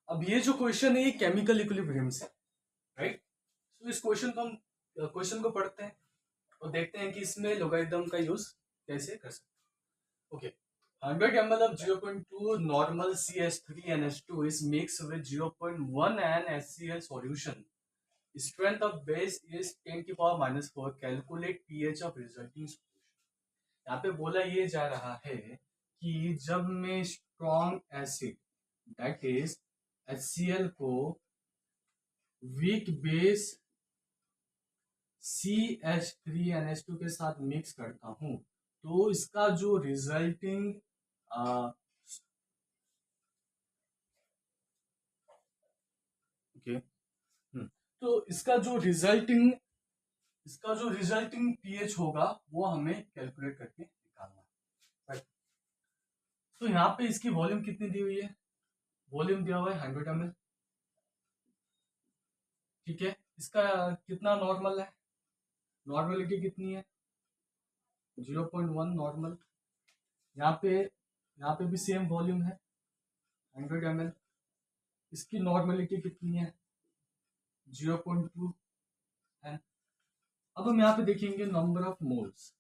अब ये जो क्वेश्चन है ये केमिकल इक्विलिब्रियम से, राइट। तो इस क्वेश्चन को हम क्वेश्चन को पढ़ते हैं और देखते हैं कि इसमें लोगारिथम का यूज कैसे कर सकते हैं। Okay, 100 ml of 0.2 normal CH3NH2 is mixed with 0.1 NaCl solution. Strength of base is 10 की power -4. Calculate pH of resulting solution. यहाँ पे बोला ये जा रहा है कि जब मैं strong acid that is HCl को वीक बेस CH3NH2 के साथ मिक्स करता हूं तो इसका जो रिजल्टिंग तो इसका जो रिजल्टिंग पीएच होगा वो हमें कैलकुलेट करके निकालना है, राइट। तो यहाँ पे इसकी वॉल्यूम कितनी दी हुई है, वॉल्यूम दिया हुआ है 100 ml, ठीक है। इसका कितना नॉर्मल है, नॉर्मलिटी कितनी है 0.1 नॉर्मल। यहाँ पे भी सेम वॉल्यूम है 100 ml, इसकी नॉर्मलिटी कितनी है 0.2 है। अब हम यहाँ पे देखेंगे number of moles,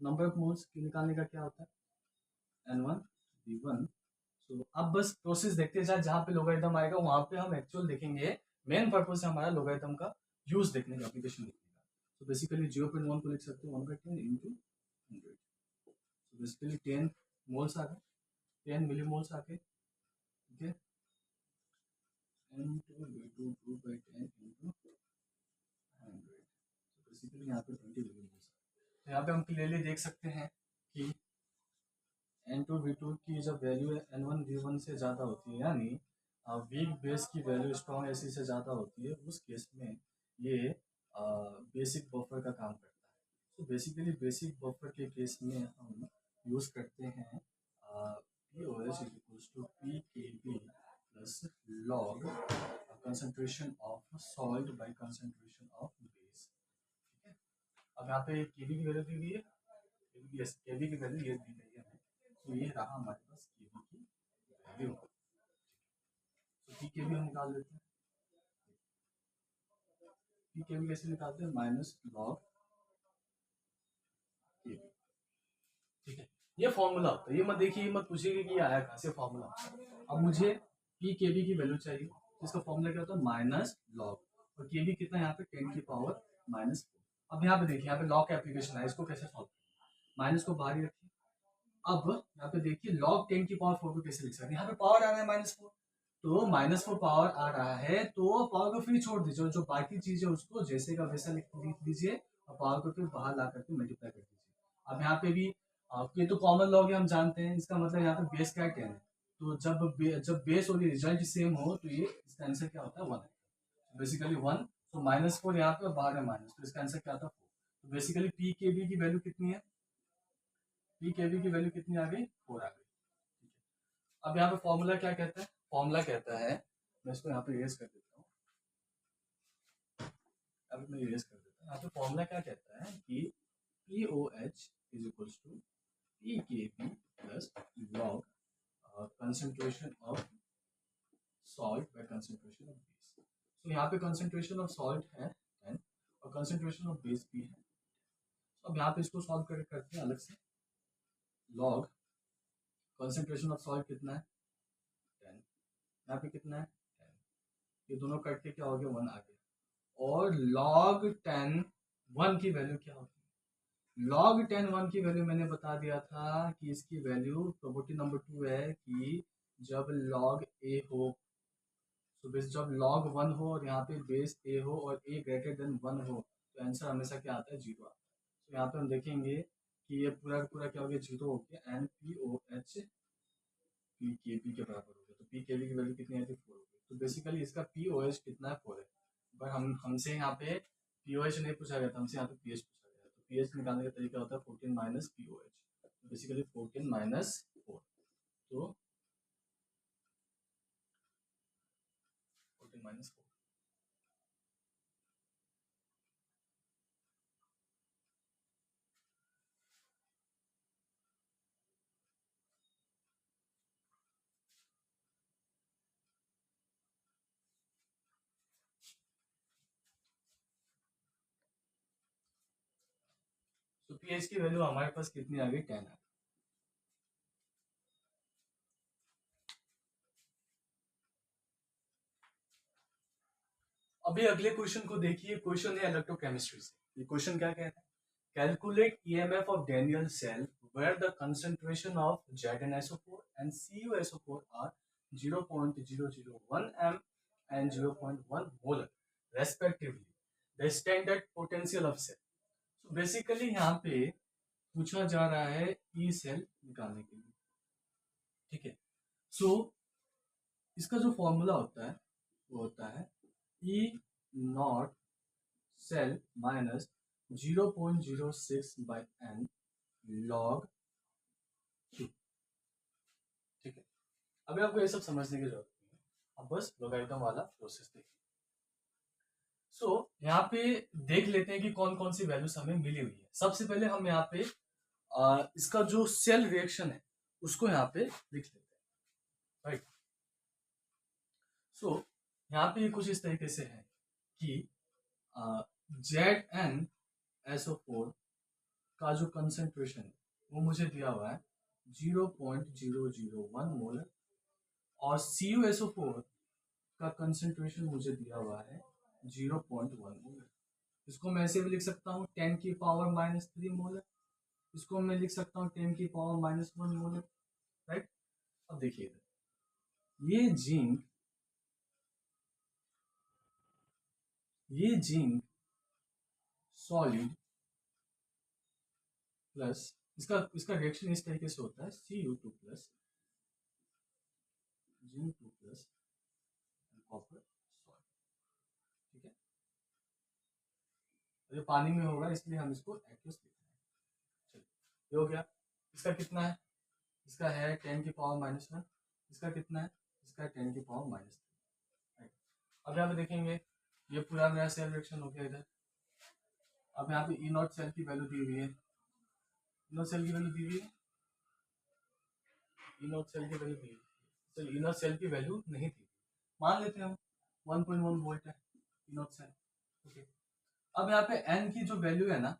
number of moles निकालने का क्या होता है N1 V1। तो अब बस प्रोसेस देखते जाए, जहाँ पे लोगारिथम आएगा वहां पे हम एक्चुअल देखेंगे, मेन पर्पस है हमारा लोगारिथम का यूज देखने का, एप्लीकेशन देखने का। तो बेसिकली 0.1 को लिख सकते हो 1/10 इंटू 100। तो बेसिकली 10 मोल्स आ गए, 10 मिली मोल्स आ गए, ठीक है। N2 2/10 इंटू 100, बेसिकली यहाँ पे 20 मिली मोल्स। तो यहाँ पे हम क्लियरली देख सकते हैं कि N2 V2 की जब वैल्यू N1 V1 से ज़्यादा होती है, यानी वीक बेस की वैल्यू स्ट्रॉन्ग एसिड से ज़्यादा होती है, उस केस में ये बेसिक बफर का काम करता है। तो बेसिकली बेसिक बफर के केस में हम यूज़ करते हैं POH equals to PKB plus log concentration of salt by concentration of base, ठीक है। अब यहाँ पे KB की वैल्यू दी हुई है, KB की वैल्यू ये दी गई है, तो ये रहा हमारे पास KB की वैल्यू। तो PKB हम निकाल लेते हैं, PKB कैसे निकालते हैं माइनस लॉग KB, ठीक है। ये फॉर्मूला होता है, ये मत देखिए, मत पूछिए कि ये आया कहाँ से फॉर्मूला। अब मुझे PKB की वैल्यू चाहिए, इसका फॉर्मूला क्या होता है माइनस लॉग, और KB कितना यहाँ पे 10 की पावर -4। अब यहाँ पे देखिए, यहाँ पे लॉग का एप्लीकेशन है, इसको कैसे सॉल्व करें, माइनस को बाहर ही रखिए। अब यहाँ पे देखिए log 10 की पावर 4 को कैसे लिख सकते हैं, यहाँ पे पावर आ रहा है -4, तो -4 पावर आ रहा है तो पावर को फ्री छोड़ दीजिए, जो बाकी चीज है उसको जैसे का वैसा लिख दीजिए और पावर को फिर बाहर ला करके मल्टीप्लाई कर दीजिए। अब यहाँ पे भी ये तो कॉमन लॉग है, हम जानते हैं, इसका मतलब यहाँ पे बेस क्या 10 है, तो जब बेस और रिजल्ट सेम हो तो ये इसका आंसर क्या होता है 1 है। बेसिकली 1 तो -4 यहाँ पे और बाहर है माइनस, तो इसका आंसर क्या था 4। तो बेसिकली पी के बी की वैल्यू कितनी है, पी के बी की वैल्यू कितनी आ गई 4 आ गई। ठीक है, अब यहाँ पे फॉर्मूला क्या कहता है, फॉर्मूला कहता है, मैं इसको यहाँ पे इरेज कर देता हूँ, अब मैं इरेज कर देता हूँ। यहाँ पे फॉर्मूला क्या कहता है कि POH is equals to PKB plus log concentration of salt by concentration of base। तो यहाँ पे concentration of salt है 10 और concentration of base भी है। तो अब यहाँ पे इसको सॉल्व करते हैं अलग से। log concentration of salt कितना है 10, यहाँ पे कितना है 10, ये दोनों कट के क्या हो गया 1 आ गया। और log 10 1 की वैल्यू क्या होगी, log 10 1 की वैल्यू मैंने बता दिया था कि इसकी वैल्यू प्रॉपर्टी नंबर 2 है कि जब log a हो, तो बेस जब log 1 हो और यहाँ पे बेस a हो और a ग्रेटर देन 1 हो, तो आंसर हमेशा क्या आता है 0 आता है। तो यहाँ पे हम देखेंगे कि ये पूरा पूरा क्या हो गया 0 हो गया, एंड POH PKB के बराबर हो गया। तो PKB की वैल्यू कितनी आई थी 4 हो गई। तो बेसिकली इसका POH कितना है 4 है, पर हमसे यहाँ पे POH नहीं पूछा गया था, हमसे यहाँ पे pH पूछा गया। तो pH निकालने का तरीका होता है 14 माइनस POH, बेसिकली 14 माइनस 4, तो 14 माइनस 4। तो pH की वैल्यू हमारे पास कितनी आ गई 10 आ गई। अभी अगले क्वेश्चन को देखिए, क्वेश्चन है इलेक्ट्रोकेमिस्ट्री से। ये क्वेश्चन क्या कह रहा है, calculate EMF of Daniell cell where the concentration of ZnSO4 and CuSO4 are 0.001 m and 0.1 molar respectively, the standard potential of cell. तो बेसिकली यहाँ पे पूछा जा रहा है ई सेल निकालने के लिए। ठीक है, सो इसका जो फॉर्मूला होता है वो होता है E naught cell minus 0.06 by n log Q. ठीक है, अभी आपको ये सब समझने की जरूरत नहीं है, अब बस लोगारिथम वाला प्रोसेस देखिए। सो यहाँ पे देख लेते हैं कि कौन कौन सी वैल्यूज हमें मिली हुई है। सबसे पहले हम यहाँ पे इसका जो सेल रिएक्शन है उसको यहाँ पे लिख लेते हैं, राइट। सो यहाँ पे कुछ इस तरीके से है कि ZnSO4 का जो कंसेंट्रेशन है वो मुझे दिया हुआ है 0.001 मोलर और CuSO4 का कंसेंट्रेशन मुझे दिया हुआ है 0.1 मोलर। इसको मैं ऐसे भी लिख सकता हूँ 10 की पावर -3 मोलर, इसको मैं लिख सकता हूँ 10 की पावर -1 मोलर, राइट। अब देखिए ये जिंक सॉलिड प्लस इसका रिएक्शन इस तरीके से होता है Cu2 plus Zn2 plus copper salt. ठीक है, ये पानी में होगा इसलिए हम इसको एक्वस लिख रहे हैं। चलिए ये हो गया। इसका कितना है, इसका है 10 की पावर -1, इसका कितना है, इसका है 10 की पावर -3। अब यहाँ पे देखेंगे ये पूरा मेरा सेल रिएक्शन हो गया इधर। अब यहाँ पे ई नॉट सेल की वैल्यू दी हुई है, ई नॉट सेल की वैल्यू दी हुई है, ई नॉट सेल की वैल्यू दी हुई है। तो ई नॉट सेल की वैल्यू नहीं थी, मान लेते हैं हम 1.1 वोल्ट है ई नॉट सेल। ओके, अब यहाँ पे एन की जो वैल्यू है ना,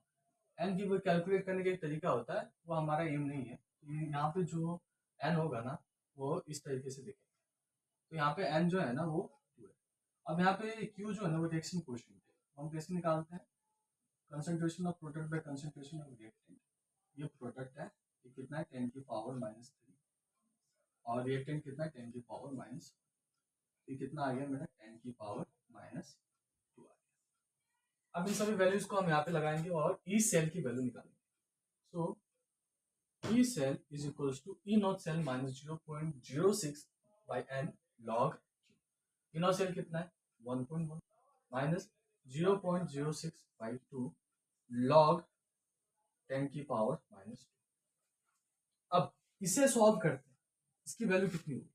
एन की वो कैलकुलेट करने का एक तरीका होता है, वो हमारा एम नहीं है। यहाँ पे जो एन होगा ना वो इस तरीके से देखेंगे, तो यहाँ पे एन जो है ना वो 2 है। अब यहाँ पे क्यू जो है ना वो रिएक्शन कोएफिशिएंट है, हम कैसे निकालते हैं, concentration of product by concentration of reactant. ये प्रोडक्ट है, ये कितना है 10 की पावर -3 और रिएक्टेंट कितना है 10 की पावर -, ये कितना आ गया मेरा 10 की पावर -2 आ गया। अब इन सभी वैल्यूज को हम यहाँ पे लगाएंगे और ई सेल की वैल्यू निकालेंगे। So E cell is equals to E naught cell minus 0.06 by n log Q. E naught cell कितना है 1.1 माइनस 0.0652 log 10 की पावर -2। अब इसे सॉल्व करते हैं, इसकी वैल्यू कितनी होगी।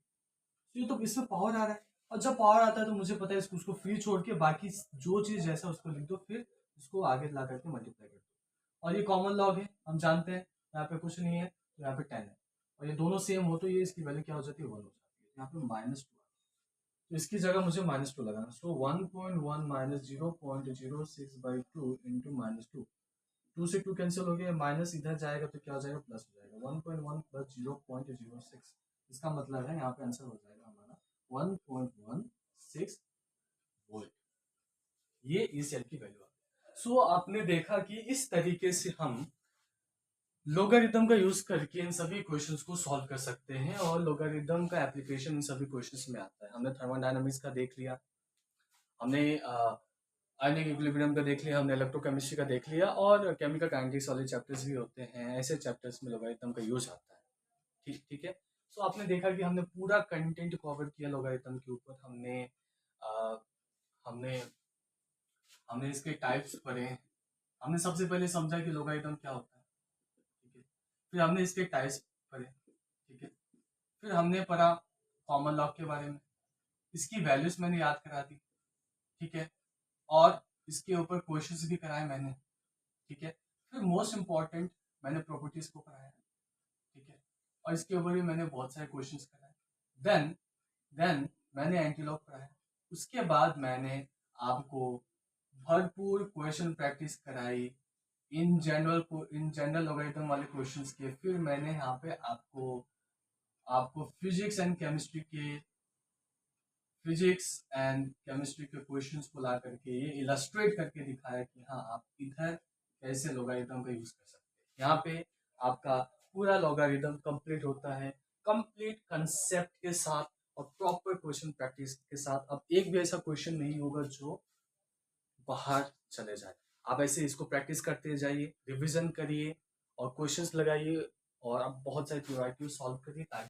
तो ये तो इसमें पावर आ रहा है, और जब पावर आता है तो मुझे पता है उसको फ्री छोड़ के बाकी जो चीज़ जैसा उसको लिख दो, फिर उसको आगे ला करके मल्टीप्लाई कर दो। और ये कॉमन लॉग है, हम जानते हैं यहाँ पे कुछ नहीं है, तो यहाँ पे 10 है, और ये दोनों सेम हो तो ये इसकी वैल्यू क्या हो जाती है, 1 हो जाती है। यहाँ पे -2, तो इसकी जगह मुझे -2 लगाना। सो 1.1 माइनस 0.06/2 इंटू -2, 2 से 2 कैंसिल हो गया, माइनस इधर जाएगा तो क्या हो जाएगा, प्लस हो जाएगा। 1.1 प्लस 0.06, इसका मतलब है यहाँ पे आंसर हो जाएगा हमारा 1.16 वोल्ट। ये इस सेल की वैल्यू है। सो आपने देखा कि इस तरीके से हम लोगारिथम का यूज करके इन सभी क्वेश्चंस को सॉल्व कर सकते हैं, और लोगारिथम का एप्लीकेशन इन सभी क्वेश्चंस में आता है। हमने थर्मोडायनामिक्स का देख लिया, हमने आयनिक इक्विलिब्रियम का देख लिया, हमने इलेक्ट्रोकेमिस्ट्री का देख लिया, और केमिकल काइनेटिक्स वाले चैप्टर्स भी होते हैं। ऐसे चैप्टर्स में लोगारिथम का यूज आता है। ठीक है। सो आपने देखा कि हमने पूरा कंटेंट कवर किया लोगारिथम के ऊपर। हमने आ, हमने हमने इसके टाइप्स पढ़े। हमने सबसे पहले समझा कि लोगारिथम क्या होता है, ठीक है। फिर हमने इसके टाइप्स पढ़े, ठीक है। फिर हमने पढ़ा कॉमन लॉग के बारे में, इसकी वैल्यूज मैंने याद करा दी, ठीक है, और इसके ऊपर क्वेश्चंस भी कराए मैंने, ठीक है। फिर मोस्ट इम्पॉर्टेंट मैंने प्रॉपर्टीज को कराया, ठीक है, और इसके ऊपर भी मैंने बहुत सारे क्वेश्चंस कराए। देन मैंने एंटीलॉग पढ़ाया। उसके बाद मैंने आपको भरपूर क्वेश्चन प्रैक्टिस कराई इन जनरल लॉगरिथम वाले क्वेश्चंस के। फिर मैंने यहाँ पे आपको फिजिक्स एंड केमिस्ट्री के क्वेश्चंस को ला करके ये इलस्ट्रेट करके दिखाया कि हाँ आप इधर कैसे लॉगरिथम का यूज कर सकते हैं। यहाँ पे आपका पूरा लॉगरिथम कंप्लीट होता है, कंप्लीट कंसेप्ट के साथ और प्रॉपर क्वेश्चन प्रैक्टिस के साथ। अब एक भी ऐसा क्वेश्चन नहीं होगा जो बाहर चले जाए। आप ऐसे इसको प्रैक्टिस करते जाइए, रिवीजन करिए और क्वेश्चंस लगाइए, और आप बहुत सारे थ्योरेटिव सॉल्व करिए, ताकि